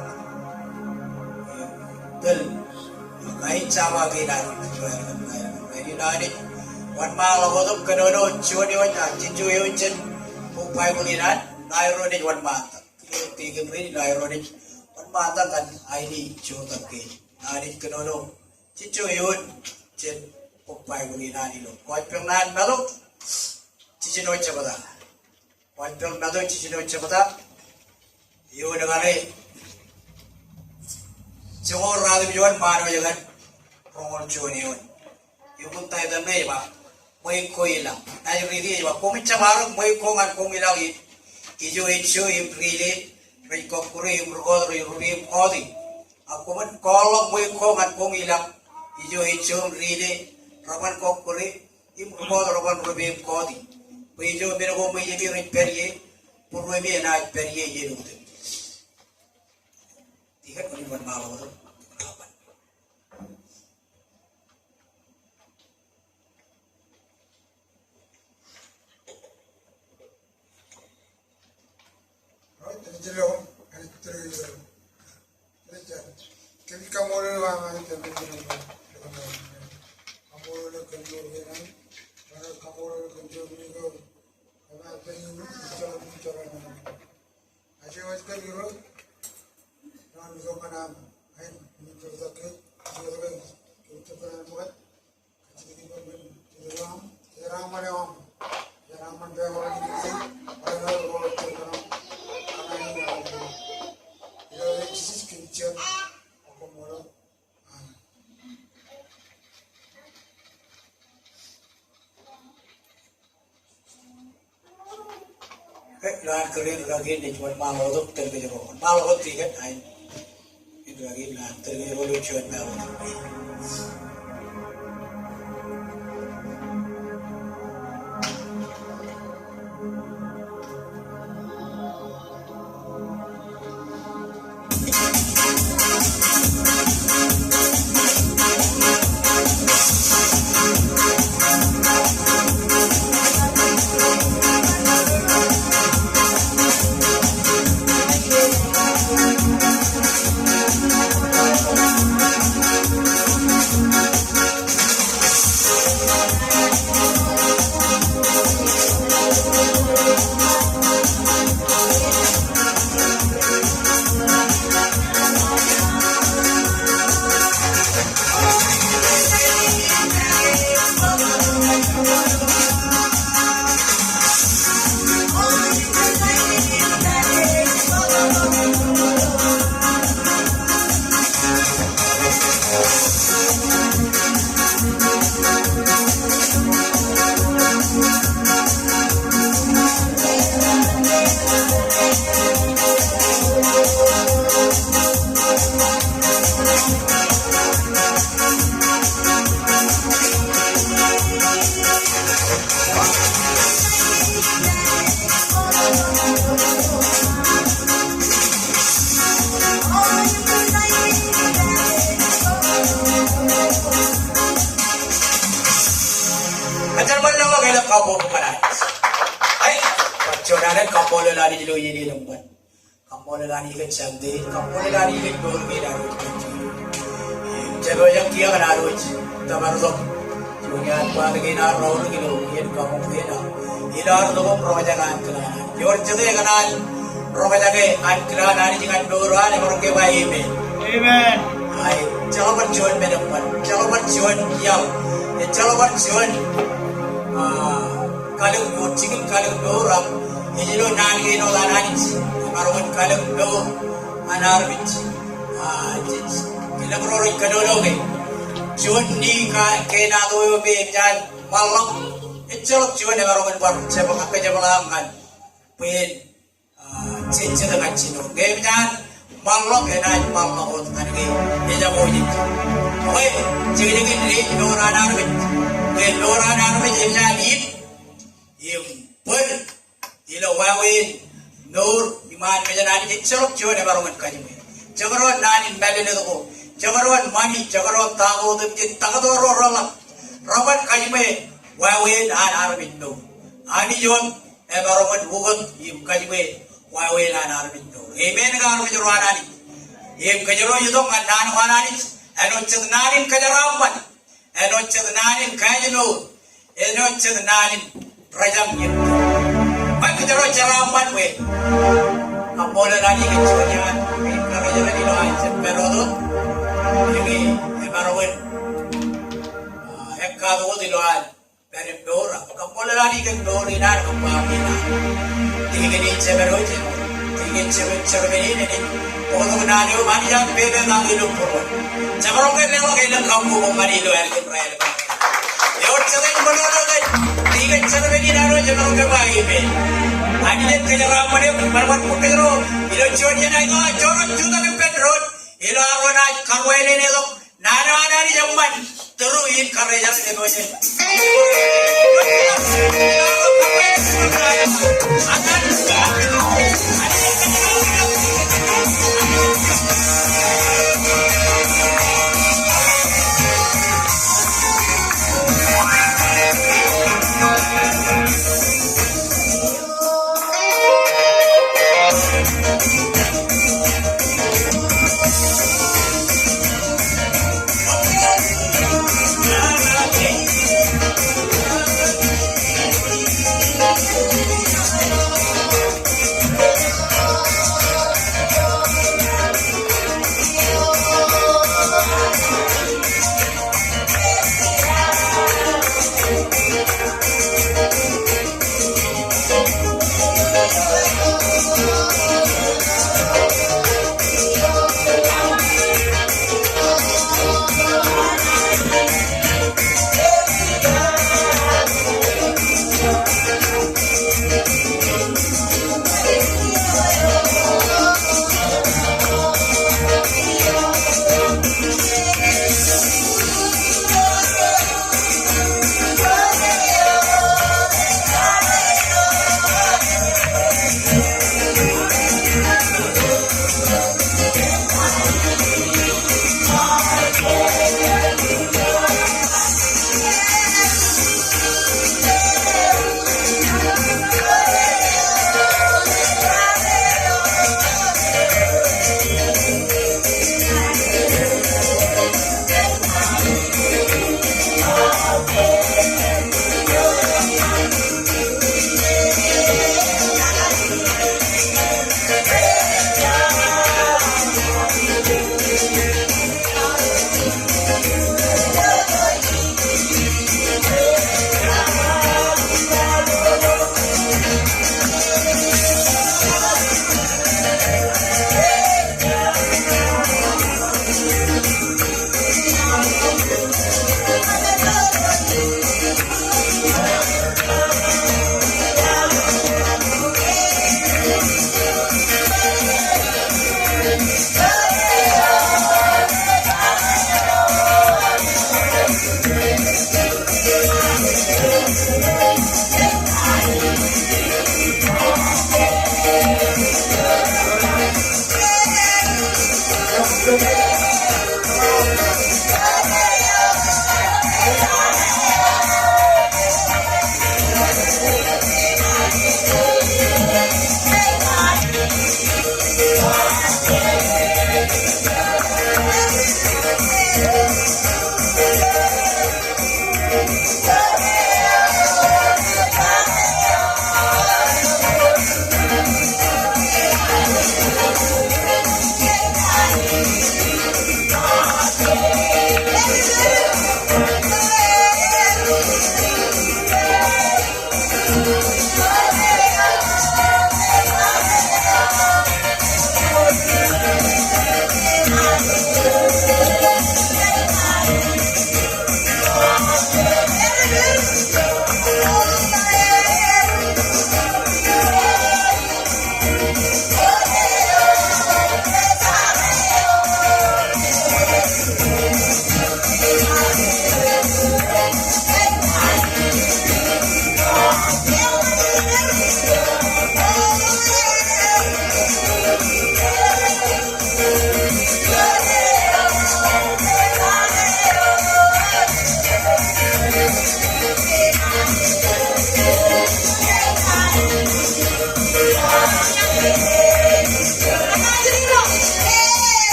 Tel kain sama kita. Ini nani wan malam itu kenono cuci wan cincu yuncin upai kulinan nairo ni wan mata. Kilewti kan rin nairo ni wan mata kan ini cuci ke. Nani kenono cincu yun cin upai kulinan itu. Kau pengen malu cici noi cepata. Kau pengen malu cici noi cepata. Iyo nagari. Siguro rado yun, mano yun. Rongol yun yun. Yung punta ito na iba, may koy lang. Nayo rili iba. Kung itsa marang may kongan kung ilang ijo itso, yung rili, rin kokuri, yung rukod, yung ruli, yung kodi. Ako man kolong may kongan kung ilang ijo itso, yung rili, raman kokuri, yung rukod, raman ruli, yung kodi. Ijo binago may yung rin perye, puro may na perye yun. Tiga ko ni buat malu tu. Lahan kerja lagi ni cuma malu tu terkejut. Malu tu tiga ay. Itu lagi lahan terkejut baru cuma malu tu. kamolelani jilo yini lemban. Kamolelani ikan sandi, kamolelani ikan dormi daru kanci. Jalo yang kia kan aroj, tabarok. Jungian pagi nar roh kilo, yen kamu kena. Ilar doang romajangan kelan. Yor jede kenan romajangan angkran hari jangan doran yang orang kebaik me. Amen. Ay, jawaban cuan menempat, jawaban cuan kiau, jawaban cuan. Kalau kucing kalau dorang, ini lo nani lo lananis, kalau kalau lo anarbit, kita berorang kedua lagi. Cuan ni kena tu bejan malam, ecok cuan yang orang baru, siapa kerja malam pen cincin dengan cino, bejan malam kena malam orang tadi, dia mau jadi. Oke, jadi ni dorang anarbit, dorang anarbit bejan ini. Pun ilo wawin nur iman mejanani cerok cuan yang baru kaji me jagaron nani balen itu jagaron mani jagaron tahu tu mungkin tak ada orang rawan kaji me wawin arabin tu ani jual baru bukan im kaji me wawin arabin tu amen kan arabin jual nani im kajiron itu kan nani wanani eno ced nani kajarampan eno ced nani kaji nur eno ced nani rajam gitu. Mak jero jaraman we. Kapola lagi kecualian. Kalau jero di luar sepero tu. Jadi baruan. Ekka tu di luar. Berim dora. Kapola lagi kan dori nak kampamina. Tiga ni sepero je. Tiga sepero ni ni. Orang nani umani yang bebe nak hidup pun. Sepero kan lewat hidup kamu umani luar Israel. Yor cakap boleh kan. Tiga cara ini naro jangan kebaik be. Ani yang kejaran mana berbuat pukero. Ilo cuci naik oh corot juga ke petrol. Ilo arwana kawai ini lo. Nara nari zaman teruin karya jalan deboje.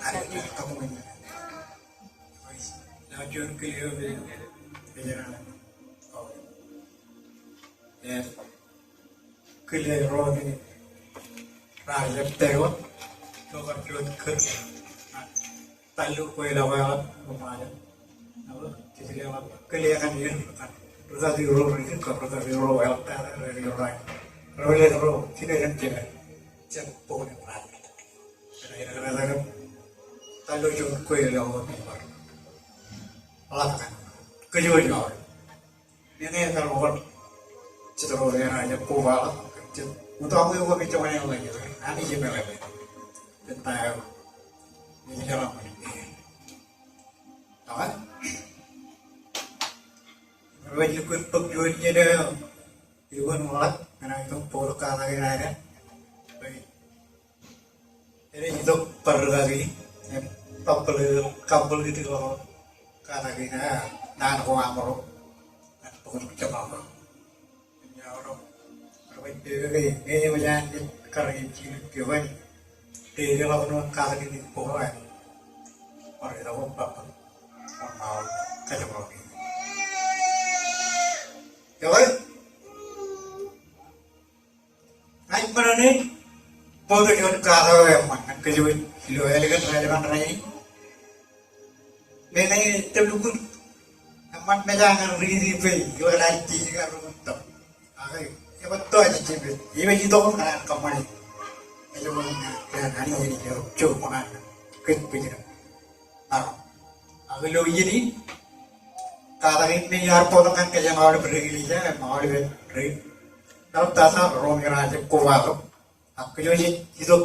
ada kamu ini. Lajur keliru bicara. Oh, ya keliru ini raja terus dokar jual ker. Talu kue lawat lumayan. Apa? Jadi lewat kelihatan ini kan. Rasa di roh ini kan rasa di roh yang dari orang. Roh le roh sini kan jadi cepung yang berat. Kadang-kadang talu jual kue lawat lumayan. Allah kan kejual jual. Ini kalau orang cedera orang aja kuat. Untuk aku juga bicara yang lain. Ani juga lebih. Tentang ini dalam ini. Tahu? Wajib penjualnya dah. Iwan mulat, karena itu polka lagi ada. Jadi itu perlu lagi. Kabel itu kalau kata kita, nah aku amro, bukan coba. Ya orang, orang ini macam kerja cilik juga. Dia kalau nak kata ini boleh. Orang itu apa? Mau kerja apa? Ya, naik mana ni? Pada yang kata yang mana kejual, lo elegan elegan ni. Ini terlalu amat mejangan riri pe, yo lagi juga runtuh. Agai, ya betul aja cipet. Ini itu kan kamari. Itu kan hari ini yo cuma kan pikir. Agai lo ini kata ini yar potong kan kerja ngawal bergili je, ngawal bergili. Kalau tasa rom kerana kuat, aku jadi itu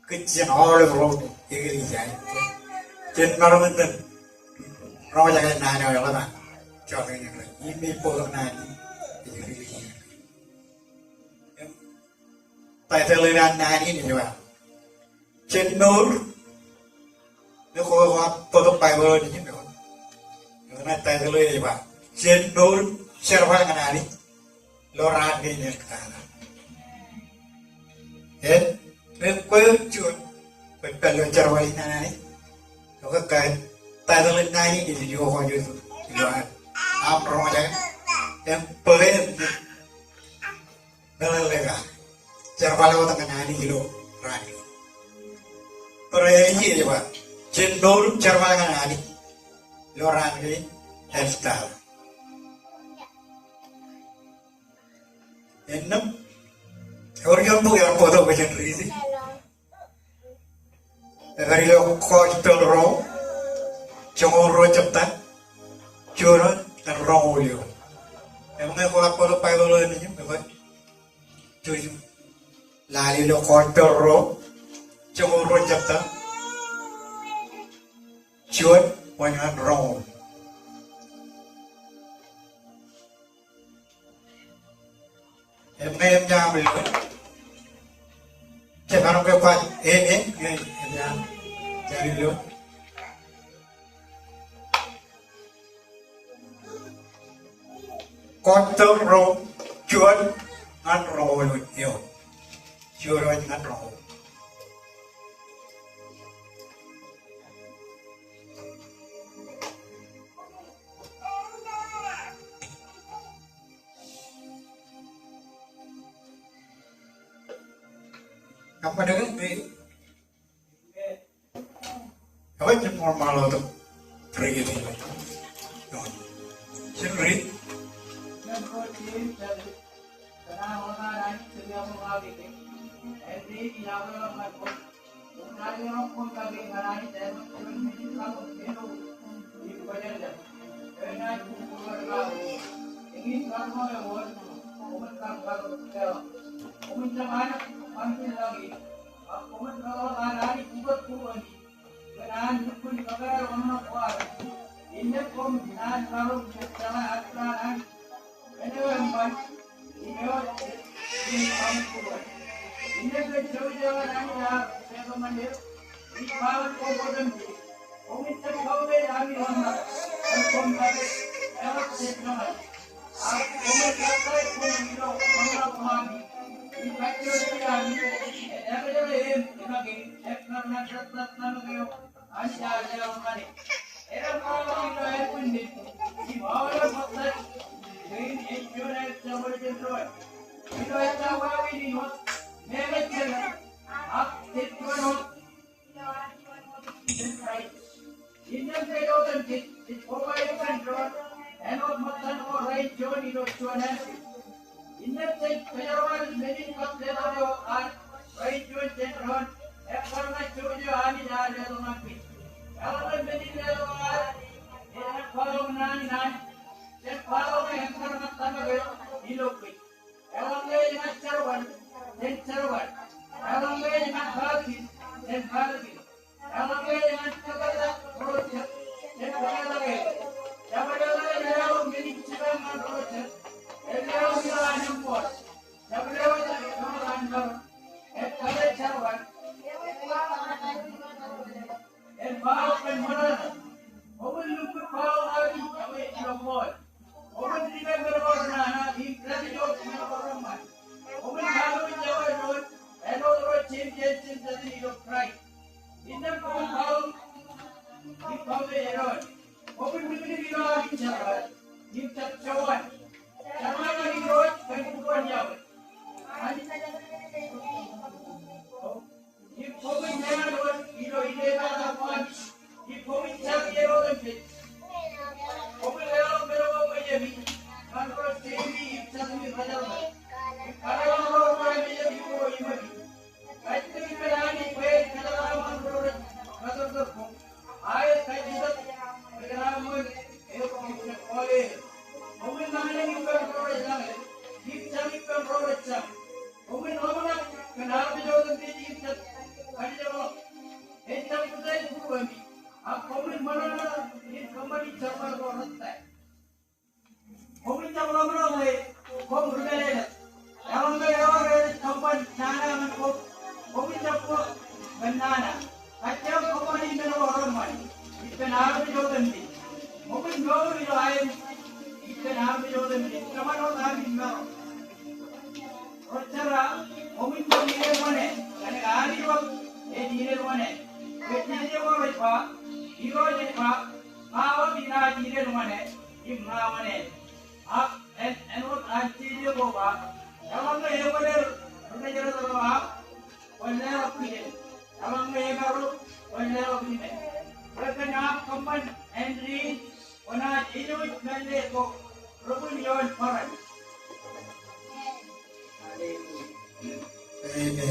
kerja ngawal bergili je. Jadi orang itu orang jangan nanya orang lah, jangan yang ini potong nanya, bergili je. Tapi terlihat nanya ini juga. Cendur, ni kalau potong payah ni je. Karena tadi lu ya pak, cendol serba kan hari, lorang ni kana. Kau cuci, kalau serba ini hari, kau kan tadi lu nani di juga kau jual, jual, orang macam, yang pelan, lega, serba lu tak nani kilo, rani. Perayaan ini pak, cendol serba kan hari. Lorang ni hairstyle. Enam, orang yang foto macam ni. Hari lo kau pelro, jangan rojak tak, curang dan rongolio. Emang kau foto payah ni macam, tujuh. Lalu lo kau pelro, jangan rojak tak, curang. Wangan rong. Em jangan beli. Jangan orang kepat. Jangan cari dulu. Kotor rong, cuan ngan rong yo. Cuan ngan rong. Apa dengan ni? Apa yang normal tu pergi ni? Sendiri. Mantin lagi, aku kalau hari buat kuat, kerana pun kalau orang kuat, ini pun kalau secara aturan, ini memang ini kamu kuat. Ini berjauh-jauh anda, saya mandiri, di bawah komponen, komit terkau dari orang, komponen, elok sebenarnya, aku komit terkait komponen, orang kami. Inerce pejabat mesin kapten an baik jual cenderon ekor na cuci ani jar itu nabi kalau mesin lewat enak kalau nani dan kalau ekor na tanah hilopi kalau dengan cerwan dan cerwan kalau dengan bagi dan bagi kalau dengan segala proses dan segala siapa yang dalam mesin ceramah proses Elleos ilahan po. Elleos ilahan po. Kaya chawan. El bao pen mana? Omen lupa bao lagi kami ilmuwan. Omen tidak berwarna na di kerajaan kita orang. Omen kalau Jawa road, elo road change jadi hidup right. Ini pun bao di bao road. Omen begini bila bicara di cawan. Jangan lagi road kehidupan Jawa. Di covid jangan road hilo ide kata puan. Di covid cari road empit. Covid lewat berapa menjadi. Kalau TV satu batal. Kalau road menjadi buku ini. Kaji berani baik kalau road batal terpuk. Ayat kaji tak berani. Kita boleh. Omen mana ni kontrol jangan, hip cami kontrol cam. Omen mana kenapa jauh dari hip cam? Kali jauh, entah kita itu kami. Apa omen mana hip kembali campur orang tak. Omen campur orang lain, kau berbeza. Yang orang campur nana menko, omen campur banana. Kacau kembali dengan orang lain. Kenapa jauh dari? Omen jauh di lain. Kenapa jauh dari? Kamu orang Indo. Orang Omin jauh di mana? Karena hari itu di mana? Ketika orang itu, hero itu, awak tidak di mana? Di mana? Enot anti dia bawa. Kalau nggak yang benar, kita jalan terus. Benar pilih. Kalau nggak yang baru, benar pilih. Mereka nak kampanye Henry, orang itu nanti kok. Rukun Jawan Paran. Ini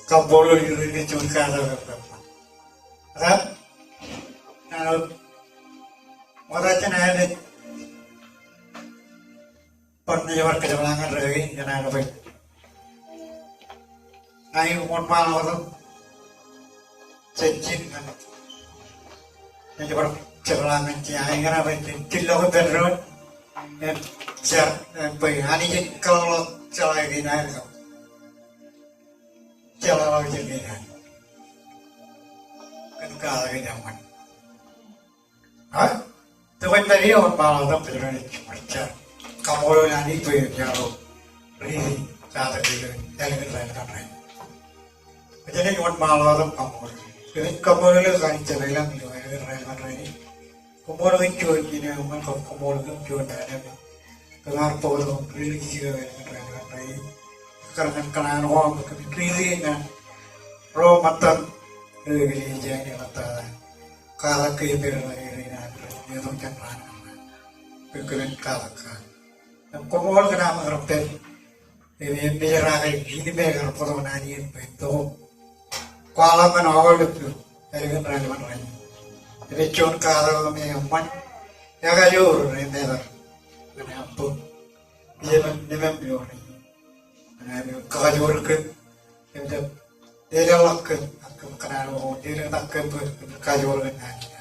kabolo ini cuma kalau apa? Kan? Kalau orang cina ini pernah jawab kejelangan lagi, jangan apa? Ngai umur malam itu cincin kan? Yang jawab kejelangan ciai kan apa? Kilo bedroom. Dan hari ini kalau celah ini ada, celah lagi ni ada, kan kalau lagi zaman, tuan tadi orang malam tu pergi kerja, kamu orang ni pergi jauh, ini sahaja dia jalan jalan. Jadi orang malam tu kamu orang kan jalan jalan ini. Kumpulan cuci ini, kumpulan cuci ada. Kelar polo, religi juga ada. Karena kenaan orang berkeliling kan, romatan religi ini mata. Kalau kehidupan ini ada, dia tu jangan. Berkeliling kalau kan. Kumpulan kenapa kerapet? Ini merah ini merah polo nani itu. Kuala mana awal itu, dari mana mana. Jadi John kalau kami aman, ya kajur ini dah, ini apa? Dia memang biar ini, kajur ke, dia lak ke, aku kenal orang, dia nak ke kajur ke ni.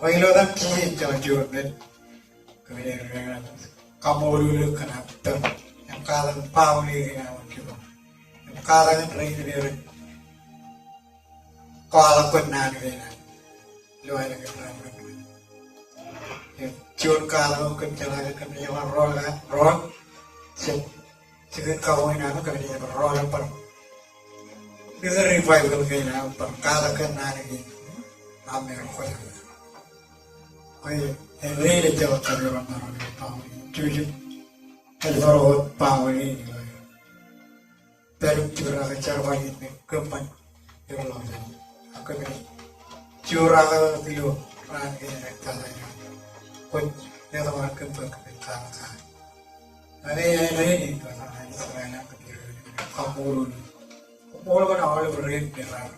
Walau dah kiri kajur ni, kemudian kamu dulu kenapa? Yang kalau pau ni yang macam, yang kalau ni dia kalau pernah ni. Luar lagi ramai. Cium kalau kencang kan jalan roll, Chicken kau ini anak kerja berrolan per dengan revival kayaknya per kala kena lagi amir kau ya. Ini dia jawab tadi orang tahu jujur kalau tahu ini baru curah kecar ini kepan yang lain aku ini curah itu orang ini katanya pun dia orang kepan kepan ini karena kamu kan awal beri benar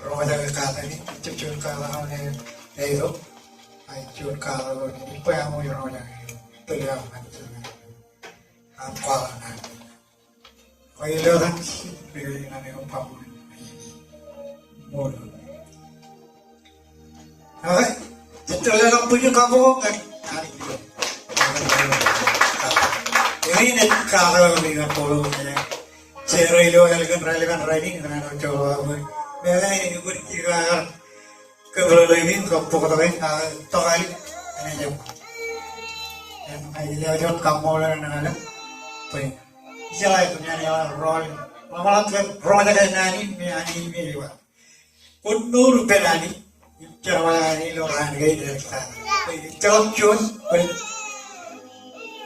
roh jaga kata ini cuci kalau itu cuci kalau ini apa yang mau roh jaga itu dia apa nanti kalau itu kan beri nanti apa mulu oke setelah orang punya kamu kan hari itu ini kalau dengan polo ya cerelo elegan riding dengan coba bela ini gue kira kalau lagi pokok tokai ini jam yang aja jauh kamu lah nana pun jalan itu nyari roll malah kan roll aja nani juga punur belani cara ini orang gay dari sana jauh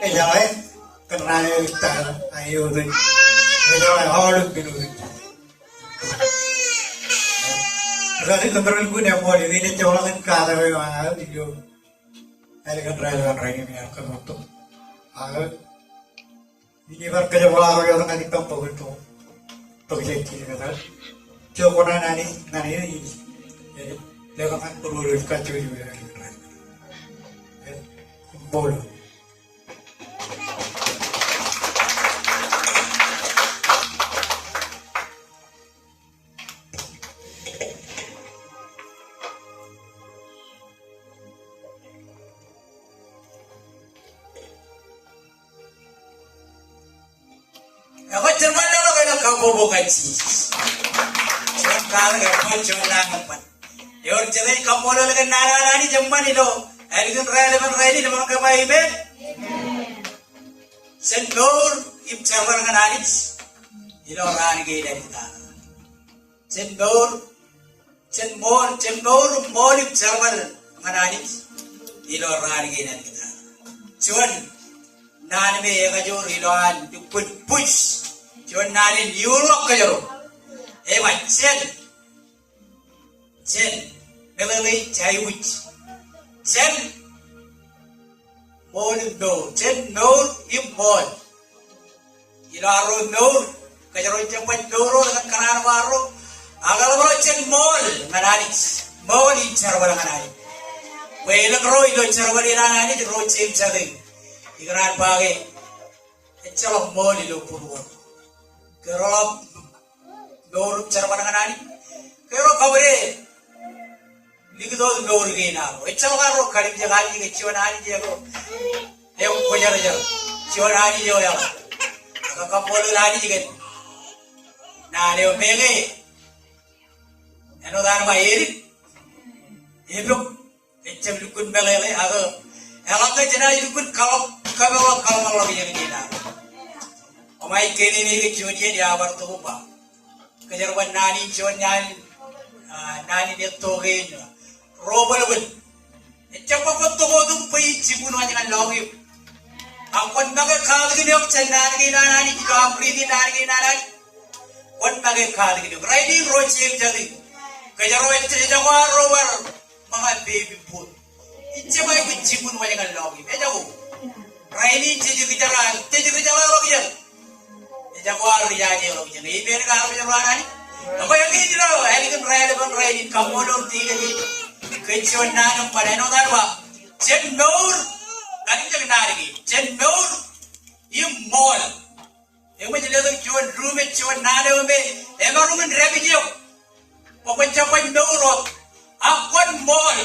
jalan karena kita ayo deh, kita harus begitu. Jadi kendaraan gue yang mau ini jalan kan ada yang ada itu, ada kendaraan ini yang kemudian, ini berkerja bola orang yang di kampung itu, project ini kan, coba nani ini, jadi dia kan perlu dikacau juga, boleh. Ako cerman na kayo kabubukan sis. Cerman ka kapan cerman kapan. Yor cerman kamu lagi nara ni cerman itu. Elgin relevan ni nama kapai be. Sendur ip cerman kan anis. Ilo rani gaya kita. Sendur mol ip cerman kan anis. Ilo rani gaya kita. Cuan nani me ega jor iloan dukun push. Cuman nani Europe kajaro, emang cen, melelai cayuit, cen, mol imbol, ilaro nol, kajaro cepat doro dengan kanar baru, agal bro cen mol mananis, mol incar barang manani, welang ro ilo incar barang manani ro cem cari, ikaran pagi, encalok mol ilo purwo. Kerap dor cara pandangan ani, kerap kabre, lihat dor gina, eccal karo kali jaga ani keciwan ani jago, yang punya raja, ciwan ani jago ya, kakak polu ani juga, nah leo menge, eno dan bayar, itu, eccal dukun belele, agak, elak aja dukun kalau lagi yang gina. Omai kini ni kecuali dia baru tu apa? Kejarban nani cuman nani dia togen, robel ben. Ecapa foto foto pergi cipun aja lagi. Aku naga kal gini aku cendana gini nani juga beri gini nani. Aku naga kal gini, riding road cip jadi. Kejarban jawa rover, mga baby food. Ecapa aku cipun aja lagi. Ejago, riding jadi kejalan lagi je. Jaguar dia je loh, jadi ini mereka harus jalan ni. Apa yang ini loh, elegan relevan kamu lor tiga ni, kecuali nanam pada noda apa, cendor, kali jangan nari, cendor, ini mall, yang macam tu cuan rumah cuan nari umbe, emang rumah rapi je, pokok capai dorot, akon mall,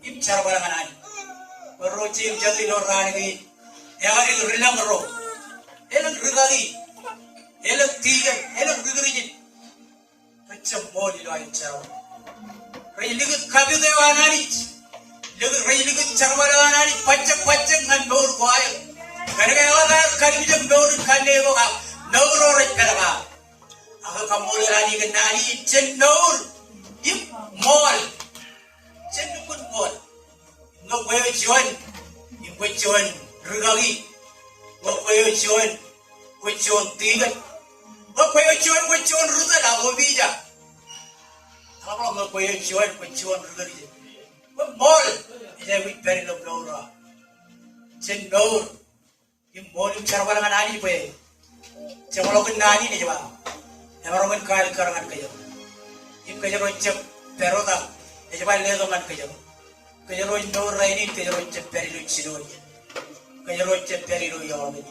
ini cara barang nari, berrocim jadi lor nari, yang hari rilang roh. Elang regari, elang tiga, elang regari. Macam mau di luar jauh. Rai lihat kabi dewan ani, rai lihat cara dewan ani, pacak ngan bor kuai. Karena kan bijak nor kan nego ka nor orang kerja. Aku kamu lari ke nari cenor, ip mall, cenor pun mall. Ngok koyo cuan, ip cuan regali, ngok koyo cuan tiga, ngok koyo cuan rutan aku bija. Kalau ngok koyo cuan regali, mall, ini wit beri lor, cenor, ip mall ip cara barangan ani pe, cemolo ke nani ni coba. Orang kaya karangan kaya, ini kaya roncep perota, ini coba lihat orang kaya roncep orang ini kaya roncep perilu cidoi, kaya roncep perilu yang ini.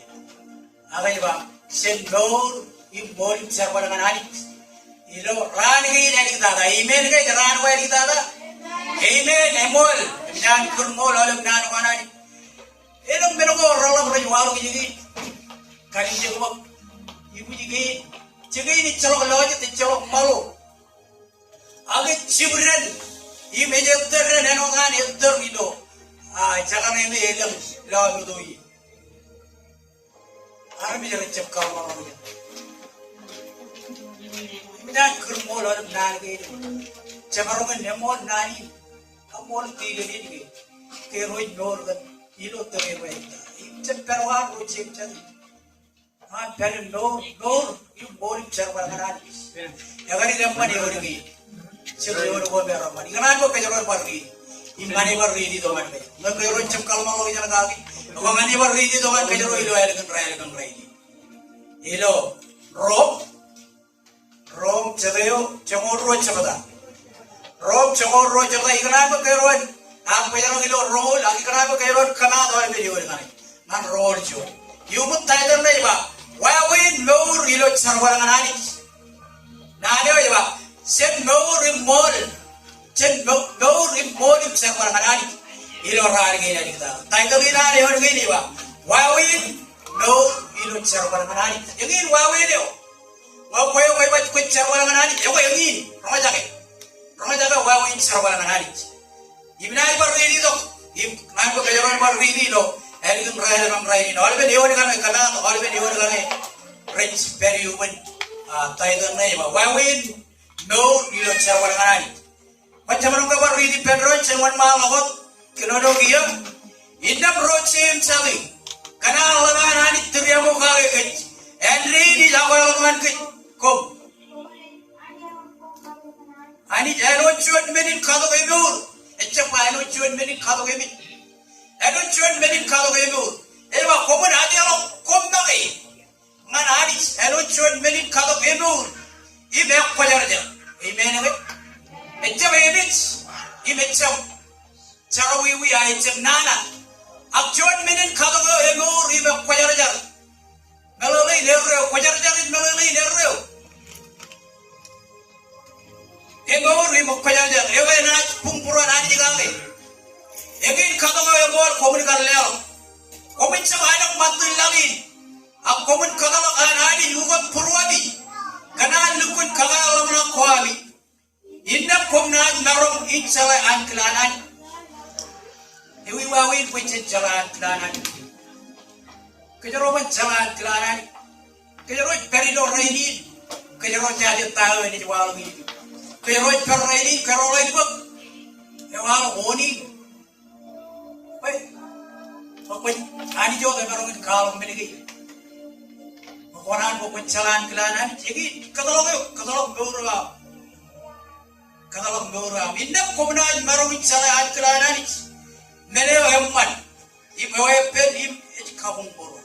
Agak coba sendor, ini boleh bicara dengan anik, ini rani kaya ni kita ada, email kaya rani kaya kita ada, email, emol, jangan kurmol oleh nanu mana ni, ini menunggu orang orang jual begini, kali ini coba ibu begini. Jika ini colok lawat itu colok malu. Agak ciburan, ini menjadi renungan itu itu. Jangan ini elam lawan itu ini. Orang bisa cakap malu aja. Jangan kermol orang nari. Jangan orang nemol nari. Kamol tiga ini. Keroi nor kan, itu terlepas. Ini cepatlah rujuk jadi. Peri nor, you boleh bicara dengan anak. Yang ini lemah ni orang ini. Siapa orang kau berapa ni? Kenapa kau kejar orang pergi? Imani pergi di doman ni. Mereka orang cakap kalau malu jangan kaki. Kau mani pergi di doman kejar orang ilo elekan ini. Ilo, rom cedeo, cemor rom cebada. Rom cemor rom cebada. Kenapa kau orang? Aku kejar orang ilo roll. Lagi kenapa kau orang kena doan beri orang ni? Man roll jo. You pun tak ada ni ba? Wawin nor ilo sarwarangan ani. Nani aja ba? Sen nor imol sarwarangan ani. Ilo rari gini ani kita. Taito gini ani orang gini ba? Wawin nor ilo sarwarangan ani. Yang ini wawin yo. Wau koyo ba kuit sarwarangan ani. Yang yang ini Roma jaga wawin sarwarangan ani. Ibnai barri itu. Nanti kejaran barri itu. Elgin Rai no albe dewan kan kana albe dewan kan rich very human tiger nai ba wawin no dilo charwar kanani macam orang kabar di pedron cenwan malakot kenodo dia indap rochim sali kana langan ani triamo kage ke Henry di jawal langan ke kom ani jero chuan menin khado ke dur eccha paino chuan menin khado ke mit Ado cuan menin kalau kayu, ewa komun hadi alam kom tak man hadi, ado cuan menin kalau kayu, ibe aku pajar aja, ibe ni, ecam imecam, cara wiwi ecam nana, ak cuan menin kalau kayu, ibe aku pajar aja, melalui lereu, pajar aja melalui lereu, engor ibe aku pajar aja, ewa nak pungpuran hadi kami. Egin kata kau bor komunikasi leo, komun sebanyak mantul lagi, aku komun kata kau anani lukat purwadi, karena lukat kata kau nak kuali, indap komunan narong incalah angkelanan, iwi wawin pencet jalan angkelanan, kejaroman jalan angkelanan, kejaroi perido reini, kejaroi jadi tahu ini jual ini, kejaroi perreini kerolai buk, jual oni. Pokok ani jo da barong kalau menegi. Pokoknya pokok jalan kelanan, jadi katalog gora. Indah komunan barong jalan kelanan, meneo emman. Ibu pen im kabung boro.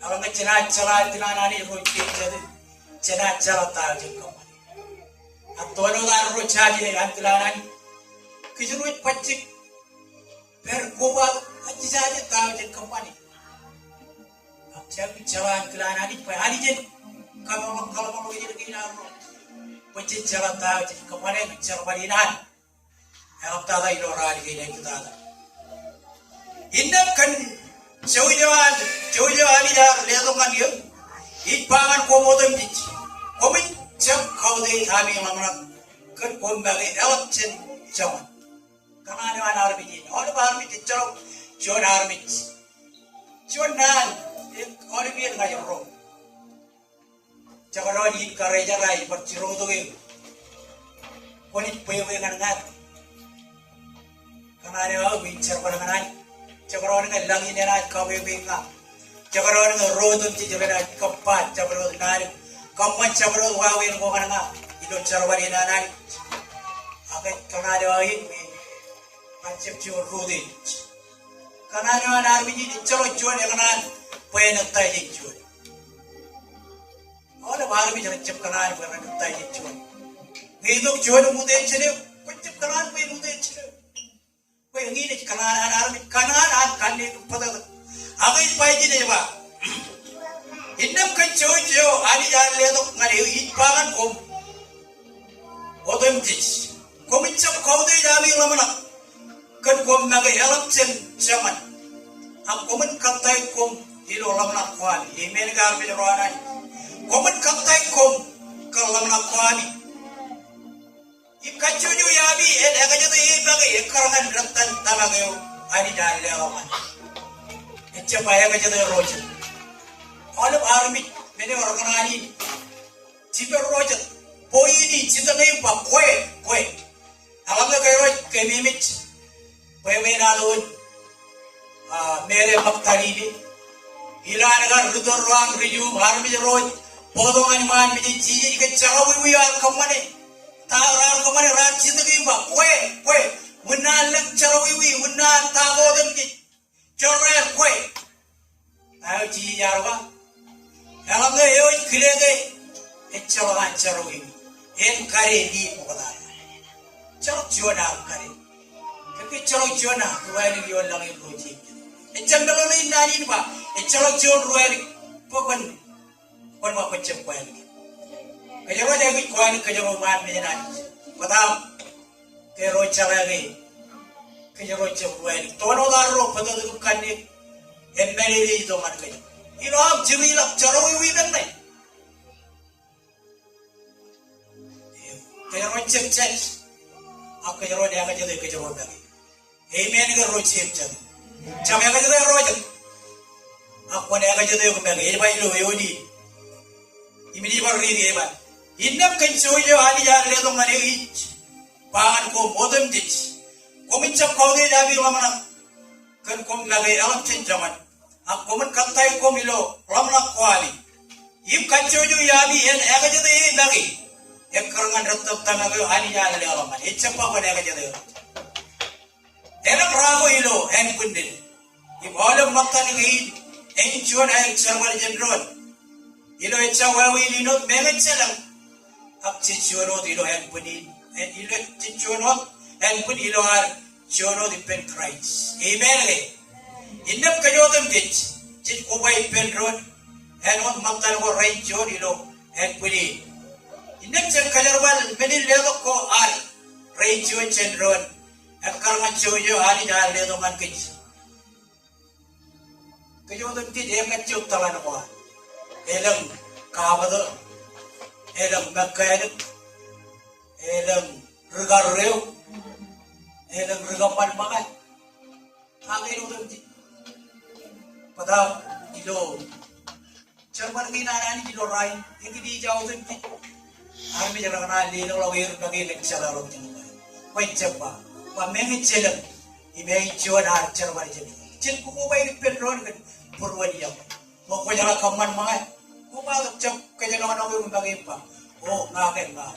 Kalau ngecina jalan kelanan ini roci jadi cina jalan tahu kapan. Atau orang roci jalan kelanan, kejuruit pacik. Berkuat aja saja tahu je kampani. Aku jalan kelana ni, hari je kalau mau jadi begini aku, macam jalan tahu je kampani bicara balinan. Aku tak ada ilora di kini kita ada. Indah kan jauh jauh ni dah lihat orang dia. Ipangan komodo ni, komin jam kau deh kami mana kan kombagi elok jen jaman. Karena ada army, orang army cakap John army. Chuan orang biar ngajar roh. Cakap di kareja rai berciro tu ke. Konit pewe ngangat. Karena ada bicara pada ngangat. Cakap orang ngelangi nerat kau pewe ngah. Cakap orang roh tu cincin nerat kepat. Cakap orang narik. Kaman cakap orang wawen kau ngangat. Itu cara beri narik. Akan karena ada ini macam cium roh ni. Karena ada armi ni cakap cium yang ngangat. Payah tay cium. Orang baru bicara cip kanan pernah kita ini cuan. Hidup cuan muda cile, cip kanan pun muda cile. Kau yang ini kanan akan ni pada. Apa itu payah ni apa? Indam kan cuci ani jalan letak ngari ipakan kom. Odem jis. Kom cip kau tu jadi lama nak. Kan kom naga elak zaman. Am komen katai kom ilo lama nak kuan. Email gar bicara ni. Komen katai kom kalau nak kuani. Ikan cucu yabi, agak jadi ibagai karangan rentan tamagayo ani dah lewat. Ecapa agak jadi rojan. All army, mene orang ani. Ciper rojan, boy ini cinta ni pak kue. Alam tu kaya kemimit, kue menalun. Mere maktari ni. Ilan agar rutor ruang riju army rojan. Podongan man mini cici ke cawi wiar kemana? Tarar kemana? Rajin tu kimba. Kue. Menalem cawi wi, menal tahu tu mini. Corel kue. Tahu cici jarwa. Alam tu yo kilege. Cawan cawi. En kare di muka. Caw cuana kare. Tapi caw cuana ruai ni yo langi roji. Jangan ni nari ni ba. Caw cuan ruai ni pokon. Kon mau pencet kuat ni. Kejaran dia ikut kuat ni kejaran mat ni nak. Padahal kejaran cara ni kejaran kuat ni. Tono daro pada tu kan ni. Embeli ni tu mat kejaran. Ini am ciri lap cara wiwi kan ni. Kejaran cek. Aku kejaran dia akan jadi kejaran lagi. Amen kejaran cek. Cakap akan jadi rojan. Aku ni akan jadi kejaran. Ini bayi lo yodi. Ini baru ini hebat. Indam kencoi ani jalan leto mana ich. Pangan ko modem dich. Ko mincap kau ni dah bilang mana. Kan ko nagai alam cenjaman. Aku men kantai ko milo lamna kuali. Im kencoi yabi en ega jadi lagi.Ekarangan retap tanaga ani jalan leto mana. Icapa ko ega jadi. Enak rago ilo en kundin. Im alam maktan ini en cuan en server jenderal. Ilo echa wawi linot mengen selang. Ak cicuano ilo en punin. En ilo cicuano en pun ilo ar cicuano di pen Christ. Amen le. Indam kajotam dich. Cit kubai pen road. En on maktan ko rain cion ilo en punin. Indam cen kajarwal menil lelo ko ar rain cion cen road. En karangan cion ani dah lelo man kich. Kajotam dich em kacuk talan ko. Elang kabado, elang makayak, elang regar reu, elang regapan makan. Angin udah di. Padahal ilo, cerman kinarani ilo rain, ini di jauh tu di. Army jalan nali ilo lawir bagi lekcara orang tinggal. Baik cepat, pamengi celang, imengi cuan har cerman jadi. Cel kuku baik penron kan purwadiam. Mau kau jalan kaman makan. Kumalat jam kaya naman ako yung bagay pa. Oh, ngakin nga.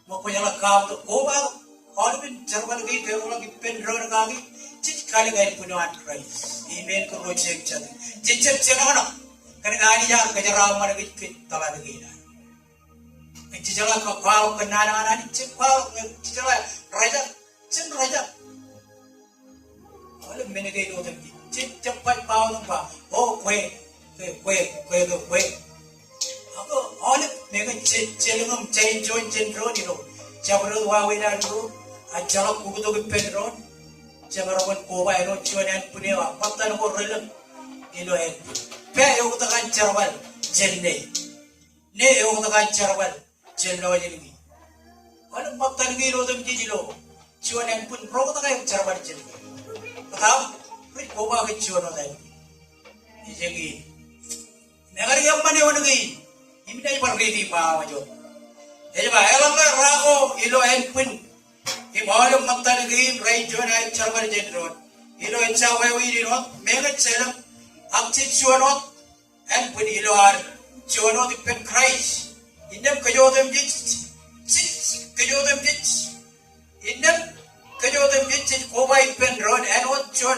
Makunyala ka ito. Kumalat. Ano bin, jarwal gay, kayo lagi penro na kagi. Chit kali gay punuan Christ. Amen ko ro chek chat. Chit naman ako. Kanang ani jar kaya rama na git tala na gay na. Chichala ka pao ka nana chit pao. Chichala raja. Chin raja. Alam minigay doon. Chit chapat pao nung pa. Oh, kwe. Ako, olip, mereka celengam cenjon ni lo. Cabaran wawe dah dulu, ajalak kuku tu penron. Cabaran koba ero cuanan punya apa? Patan ko relem, ilo en. Pe eu takan carwal jenne. Ne eu takan carwal jenno jenni. Olip patan gilo tu jilo. Cuanan pun pro takan carwal jenne. Tahu? Prit koba ke cuanan dah. Jadi, negara yang mana orang ini? Ini dah berbeda macam. Jadi, elang rago ilo pun. Ibadah mata negeri rajon ay charbar jenron. Ilo cawe wiri not mega celam akcit chuanot pun ilo ar chuanot ipen Christ. Indem kajodem jit kajodem jit. Indem kajodem jit koba ipen ron what chuan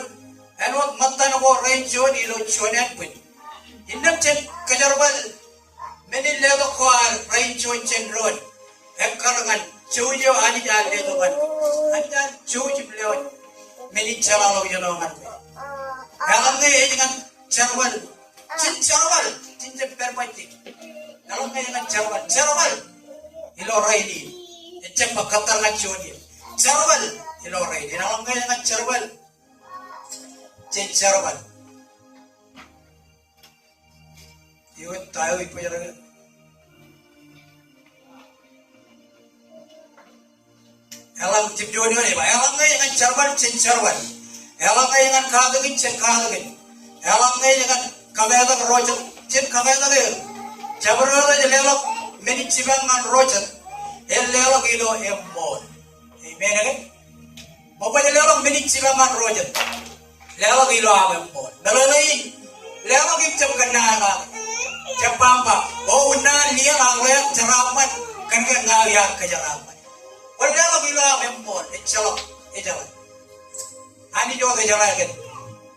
what mata nago rajon ilo chuan pun. Indem chen kajarbal meni lego koar rajon jenron. Karangan Cuyo ani jan le to ban. Ani jan cuyo beliau meni cara lo jono man. Kalau ngai dengan carwal, cin permati. Kalau ngai dengan carwal, ilo raini. Ecem bakatar nak cuyo. Carwal, ilo raini. Kalau ngai dengan carwal, cin carwal. Yo tahu ipu jara. Elang cipjo ni ba? Elang ngai dengan carban cin carban. Elang ngai dengan kahagin cin kahagin. Elang ngai dengan kagaya rojan cin kagaya le. Jabro le lelok meni cibang ngan rojan. Lelok ilo emmol. Amen kan? Bapa lelok meni cibang ngan rojan. Lelok ilo emmol. Dalai lelok icap kenal. Capamba. Oh unan dia ngawet ceraman kan ngaya kejaraman. Wala bila membol, echalok, ejalan. Ani jo ejalan kan,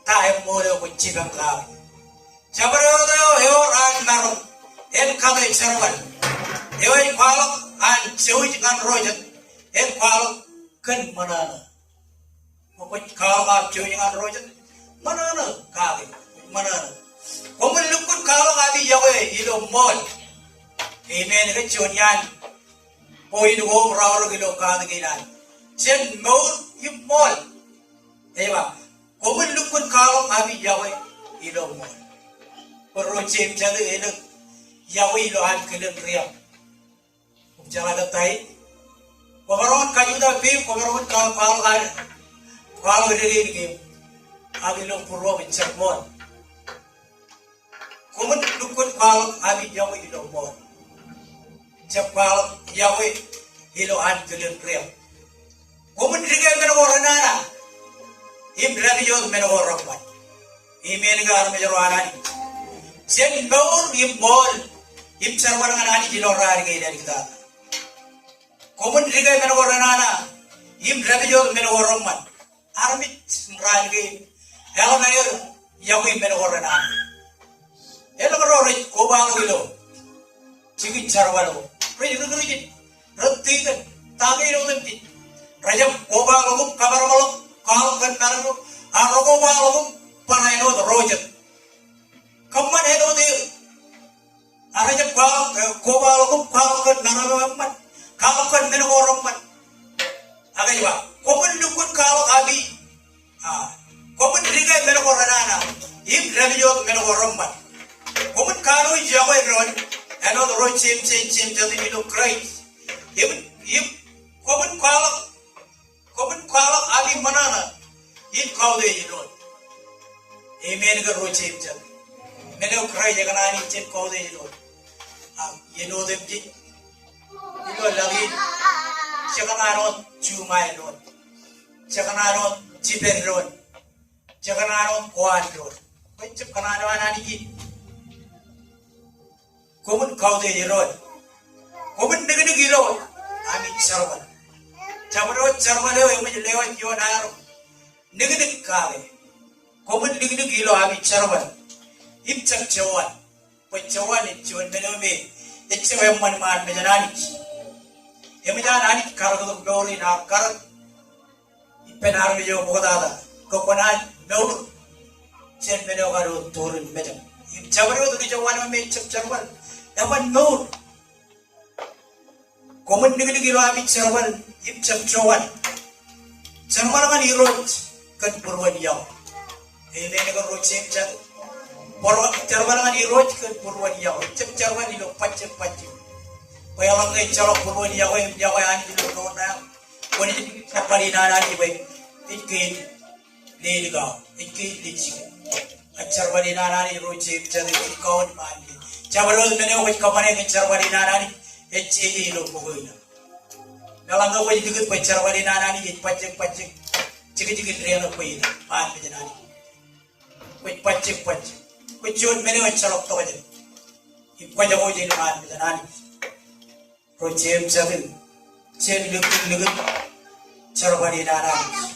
ta embol ko cibang ka. Jabro yo ran marun, kade serban. Yo palok an cewi kan rojan, palok kan mana. Mo kalau ka cewi kan rojan, mana kade, mana. Komul lukun kalau kadi yawe ilo mol. Amen ke chonyan. Poin home rawal kilo kan gilan. Jen mol yumol. Ewa. Komul lukun kalau kadi yawe ilo mol. Perlu cem jadi ilo yawe ilo an kilen riam. Jalan datai. Komaron kayu dah pim komaron kalau kan. Kalau diri ni. Abi lo purwo bincang mol. Kumun dukun kalau abi yawe ilo mol. Cepal yawe ilo an kelen kriam. Kumun diga meno oranana. Im rabi yo meno orangman. Imen gar me jaro anani. Sen bor im mol. Im sarwar anani ilo rar ge dari kita. Kumun diga meno oranana. Im rabi yo meno orangman. Armit ran ge. Elo nair yawe meno oranana. Elo rorit kobal ilo. Cigi sarwalo. Rejik, retikan, tangi rotin, rajam kobalogum, kabarolog, kalkan naru, arogobalogum, panaino rojan. Kaman heno dia, rajam kobalogum, kalkan naru man, kalkan menogorong man. Agak juga, kaman lukun kalok abi, kaman rigai menogorana, im rabiot menogorong man, kaman kalu jawai ron. Ano the road cim jadi ilo Christ. Im common kwalak ali manana. Im kau de ilo. Amen ka road cim jadi. Meno Christ jaga nani cim kau de ilo. Ilo dem ji. Ilo lagi. Jaga nanon cuma ilo. Jaga nanon cipen ilo. Jaga nanon kuan ilo. Pencep kanano anani ji. Kumun kau de jirod, kumun negeri gilo, amin sarwan. Camarot sarwalo yang menjelewat jiwa naro, negeri kare. Kumun negeri gilo amin sarwan. Imcak cawan, pencawan itu menome, itu yang man menjanani. Yang menjanani kalau tu gauri nak karat, ipenar mejo bodoh kokonan gaur, jen mejo garu turun mejo. Camarot tu cawan memecap sarwan. Ewan nur, komen negeri gilo amit serwan, ipcap cawan, serwan kan irot kan purwan yaw, ini negara rocem cat, serwan kan irot kan purwan yaw, ipcap serwan ilo pacem, bayalang ngai calok purwan yaw ani ilo nona, koni napari nana ni baik, ikin lelga, ikin licik, acar bari nanani roje jadi kawan mandi jabarol mene waj kamane acar bari nanani ecce lo boyna nalanga waj digut acar bari nanani pacek cigi rena koyna mandi janani waj pacek kujon mene acar to waj ipaja waj ni mandi janani roje jadi chen lugut acar bari nanani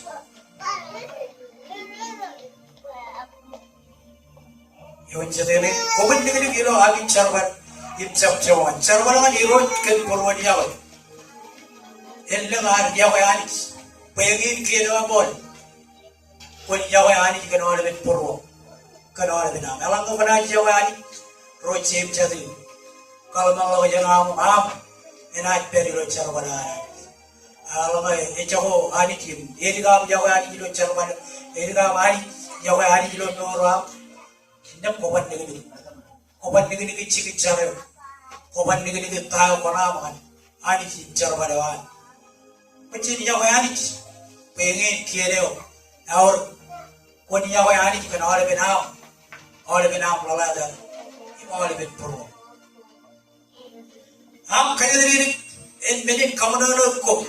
Yon jatene komen dengan kilo agi charban ipcap jawan charban kan hero kan porwan jawa elle ngar jawa ani pegin kilo bol pun jawa ani kan orang ben porwo kan orang ben am elang ko na jawa ani roche jati kalau mau jangan am enat peri ro charban ani alama e jago ani tim eriga jawa ani kilo charban eriga ani jawa ani kilo nora Tidak koban negeri cik cara, koban negeri tahu konaman, ani cicar badawan. Macam ni jauh ani, pengen kira, or kau ni jauh ani kan orang benam lalada, ini orang ben pro. Am kaya diri, en menin kamunan ko,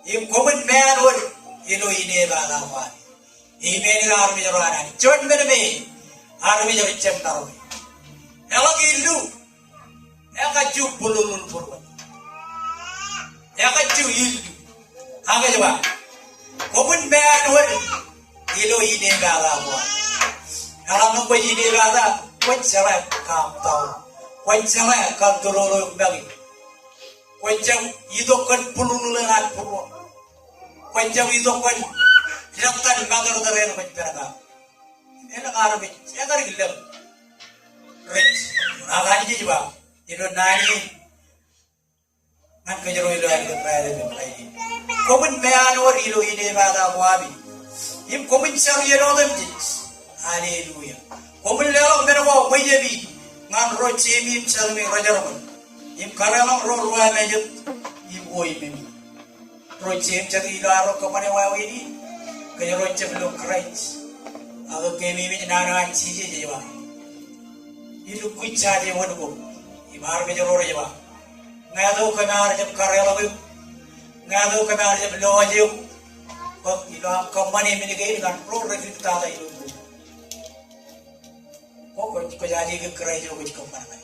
im koban man or, ini badawan. Ini ni army jalan ani, cuman mana army jadi centar. Elak ilu, elak bululul purban. Elak ilu, angkat coba. Komun beanur, ilu ini galawan. Elak nunggu ini gala, kuncang kam tahu, kuncang kam turun bagi. Kuncang itu kan bulululan purban. Kuncang itu kan jangan bangun dari rumah. Ela army, egar gilem. Rich, agani jiwa. Ilo nani, man kejero ilo yang terbaik dengan lain. Komen beanor ilo ini pada wabi. Im komen cari ilo demjit. Haleluya. Komen lelong berwa wajabi. Ngan roce im cari rajaran. Im karalang roa mejut. Im oi memi. Roce im cari ilo aro kemana wawi ini. Kejero belum keren. Aku kami nana cici jawa. Itu kuica jawa nuku. Ibar bejaro jawa. Ngadu kenar jam karya lalu. Ngadu kenar jam loa jauh. Kok ilam company milik kan pro rekrit tata itu. Kok jadi ke kerja jauh kuica company.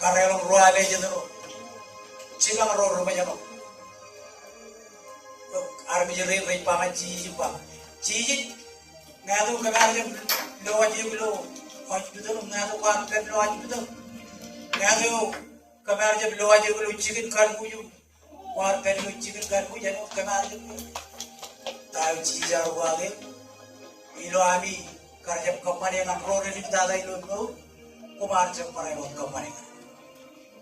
Karya lalu roa beja tu. Cilang roa rumah jawa. Army jadi ripangan cici pak. Cicit ngadu kenar jam loa jauh hospital ngadu kan loa hospital ngadu kenar jam loa jauh cikin kan puju war kan cikin kan puju jano kenar jam tahu cijar wage ilo ami kerja company dengan pro redit dada ilo ko kumar jam parai wong company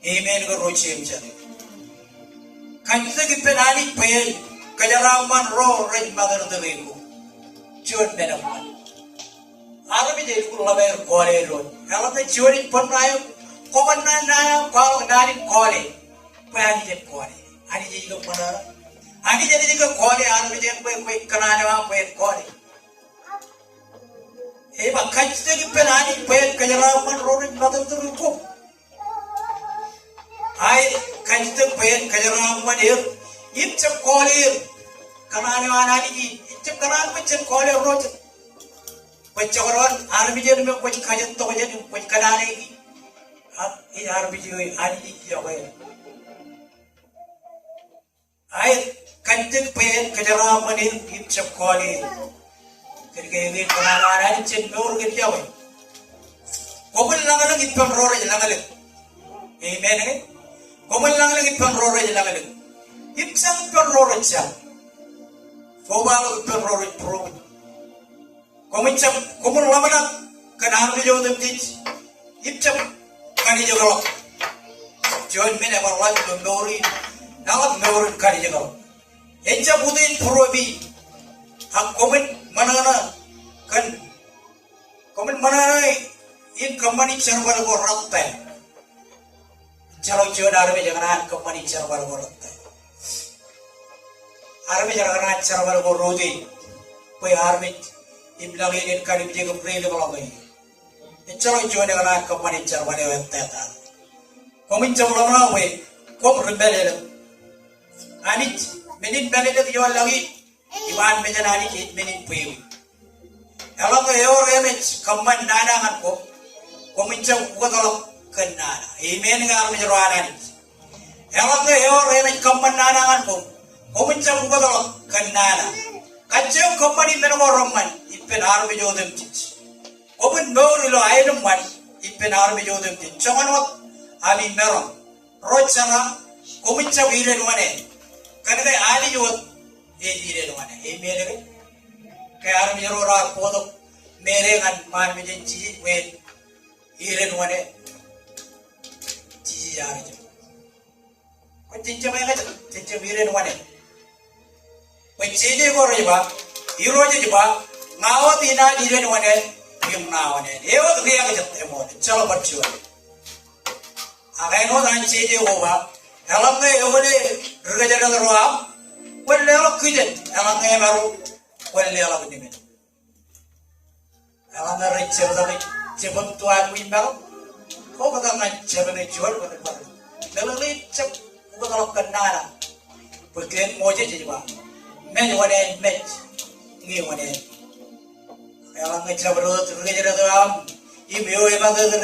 email ko roche mchane kanjisa ki penani pe kajaraman ro red magar de Cuan benaman. Aku bisa ikut laber kore ron. Kalau tu cuan pun rayu, kawan nana kau nari kore, pernah jadi kore. Ani jadi kau mana? Ani jadi kau kore. Aku bisa kau kenal orang kore. Bahkan kita penani kejaraman ron badan tu rukup. Hai kita kejaraman itu kore. Kenal orang ani. Cep kanan macam kole roj, macam orang army jadi macam kajet tu jadi macam kanan ini, ini army jadi ani jadi. Ayat kantik pen kejaran manin cep kole, kerja ini kanan ani cep nur kerja. Komen langan lagi penror je langan lagi, amen kan? Komen langan lagi penror je langan lagi, ipsang penror je. Kobal terror pro. Komicam komul lamana kanar di jauh tempat. Ipcam kani jauh. Join mena berlalu dondori. Dalam dondori kani jauh. Eja budin pro bi. Hak komen mana kan. Komen mana in company server borat. Jauh jauh dari jangan company server borat. Army jangan acara baru rodi, kue army imlangin kalim jaga prele balongai icaro jone kana kamani car wane teta komin jamlo na we kom rebele ani menin belele yo lagi iman mejanani menin puyu elok yo remech kamman nana kan ko komin jam ko tolok kenana imen ngar menjeroanani elok yo remech kamman nana kan ko komin jam ko tolok kenana kacau company menengorongman ipen arme jodem tic komin mewrilo aidum man ipen arme jodem tic congonot ali merong rochana komin caw ire lumane kanai ali jod ire lumane mere ke arme jorora podok mere ngan man mejen ci wen ire lumane ci yari jo ko cinca mai ga cinca ire lumane Pecini ko riba, iro je riba, ngawat ina dire ni wane, yung nawane. Ewa tu kaya kajat emo, calo berjual. Akai no dan cini ko ba, alam ngai ewa le kerja dengan ruam, wale alak kijen, alam ngai baru, wale alak ni men. Alam ngai receh tapi cepet tuan win baru, ko kata ngai cepet ngai jual kata baru. Kalau le cepet, ko kalau kenara, pergian moje je ba. Men wane met ngi wane ala ngi chabro turge jera doam I meo e madar de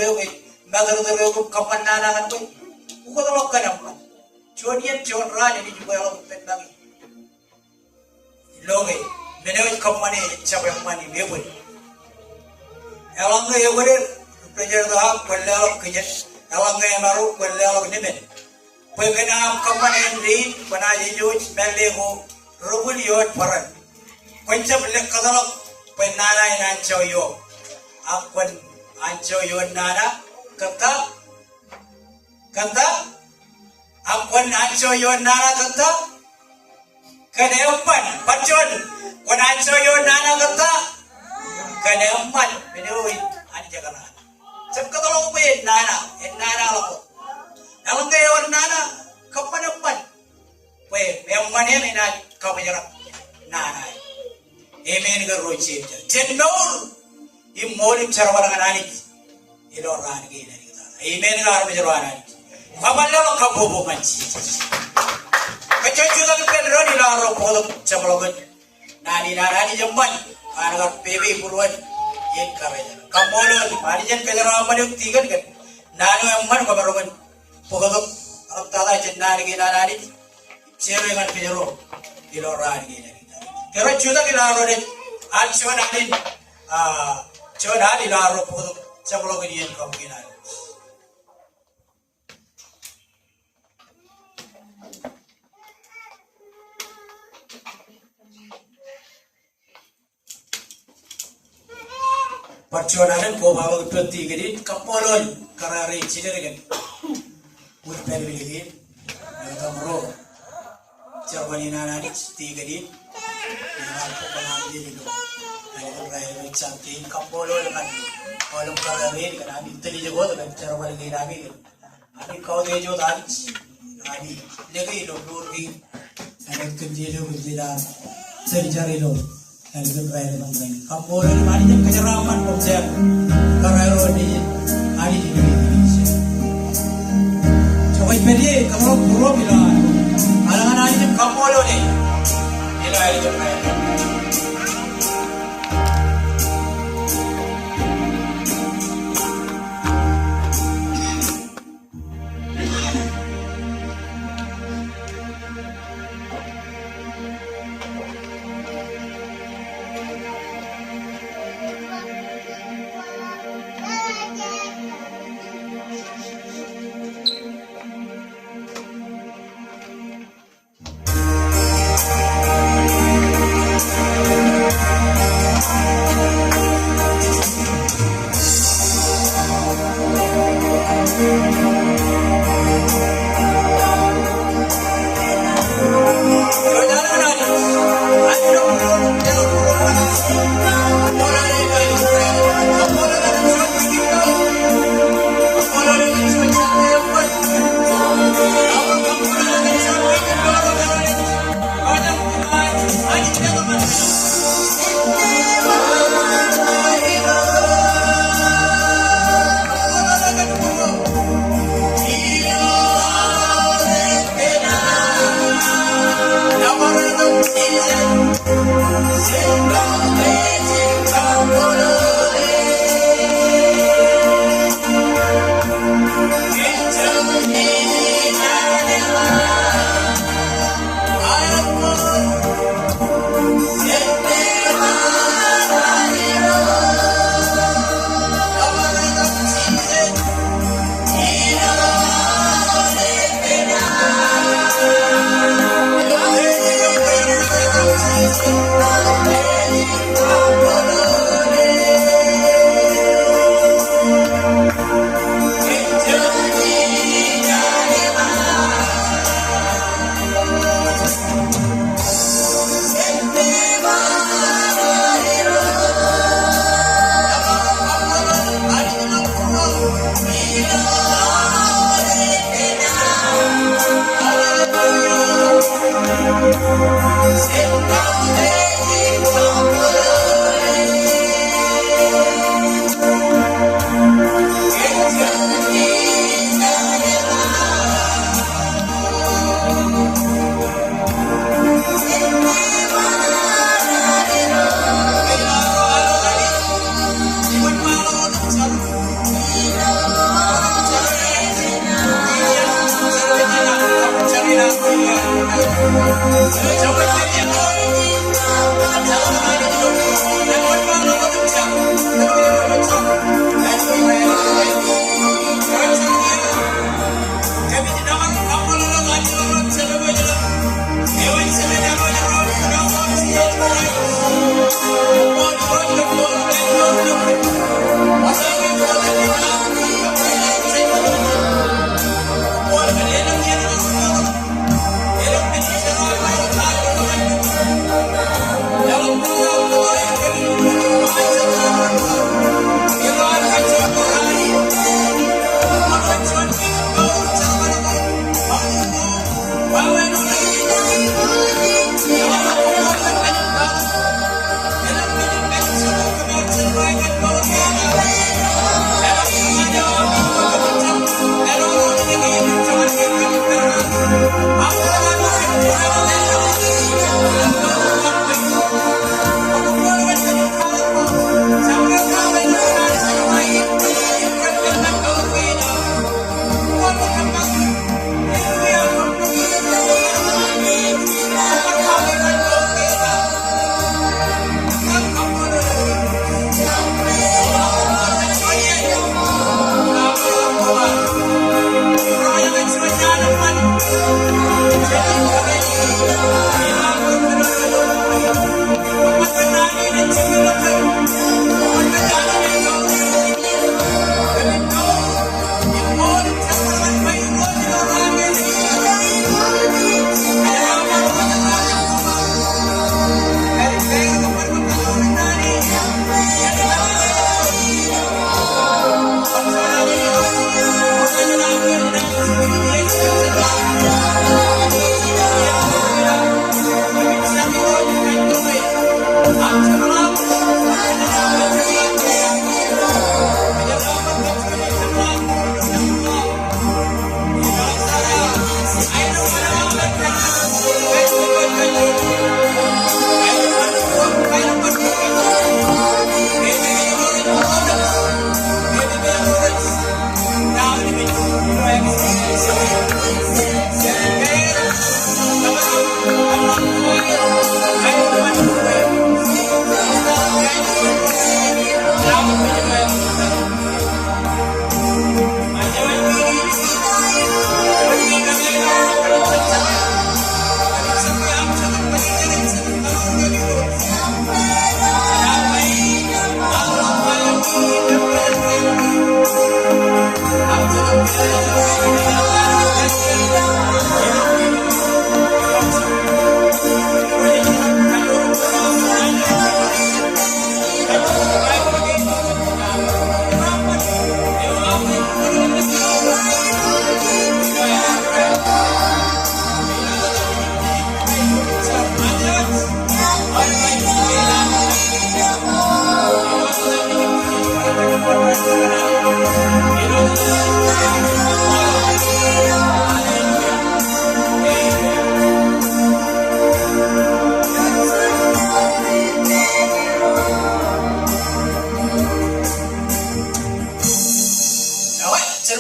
reu kapan nana kan boy ko to lokkan amma chodian chon ra ni ju ala pendami loge mene kammani chabe mani me boy ala ngi e gore prejer da kolle ala kije ala ngi maru kolle ala ni men boy kana kammani ri bana je jo melle ko rubul yot paran konjam le kadalo pen nana ina choyo akwan ancho yon nana kata akwan ancho yon nana kata kaneumpan pacon kwan ancho yon nana kata kaneumpan menoi ani jagana sab kadalo pe nana en nana lo alangge yon nana kapanumpan we memane ina kabajara nana emen ga roche jennor immolim charwala nani ilo ran ge nani ta emen ga arbe jarwana kaballo kabobo manchi kachochu ga pen roni la ro podam chamlogan nani nani jamban anaga pebe purwan yen kabajara kamolo marijan pejara amane tigan kan nanu amman kabarogan pogodok abtala jennani ge nani chere gan pejaro ilo ran ge nani kero chuda ge la ro de achona din Coba di laro pun sebelum ini kemungkinan. Perjuangan ko bawa peti gini kapolon karare ciri kan. Urpen begini, kita mero. Cerwani nana ni tiga gini, yang aku pernah jadi dulu. Railway champion kampolo dengan kolom karare dengan abi teli jago dengan cara balik abi abi kau dia jo tadi abi lagi lo lurgi ada kerja lo kerja seri lo ada railway banglain kampolo ni mari jam keceraman konsep karare ni ari di Indonesia coba ipedi kamu puro bilang alangan ari jam kampolo ni ilo ari jam railway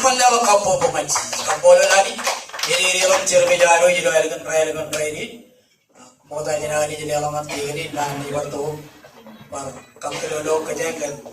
pala kapo pumansi. Kapo lagi. Ini lang cermejaro ilo elgan traini. Mau tanya lagi jadi alamat ini dan di waktu par kampilolo kejekan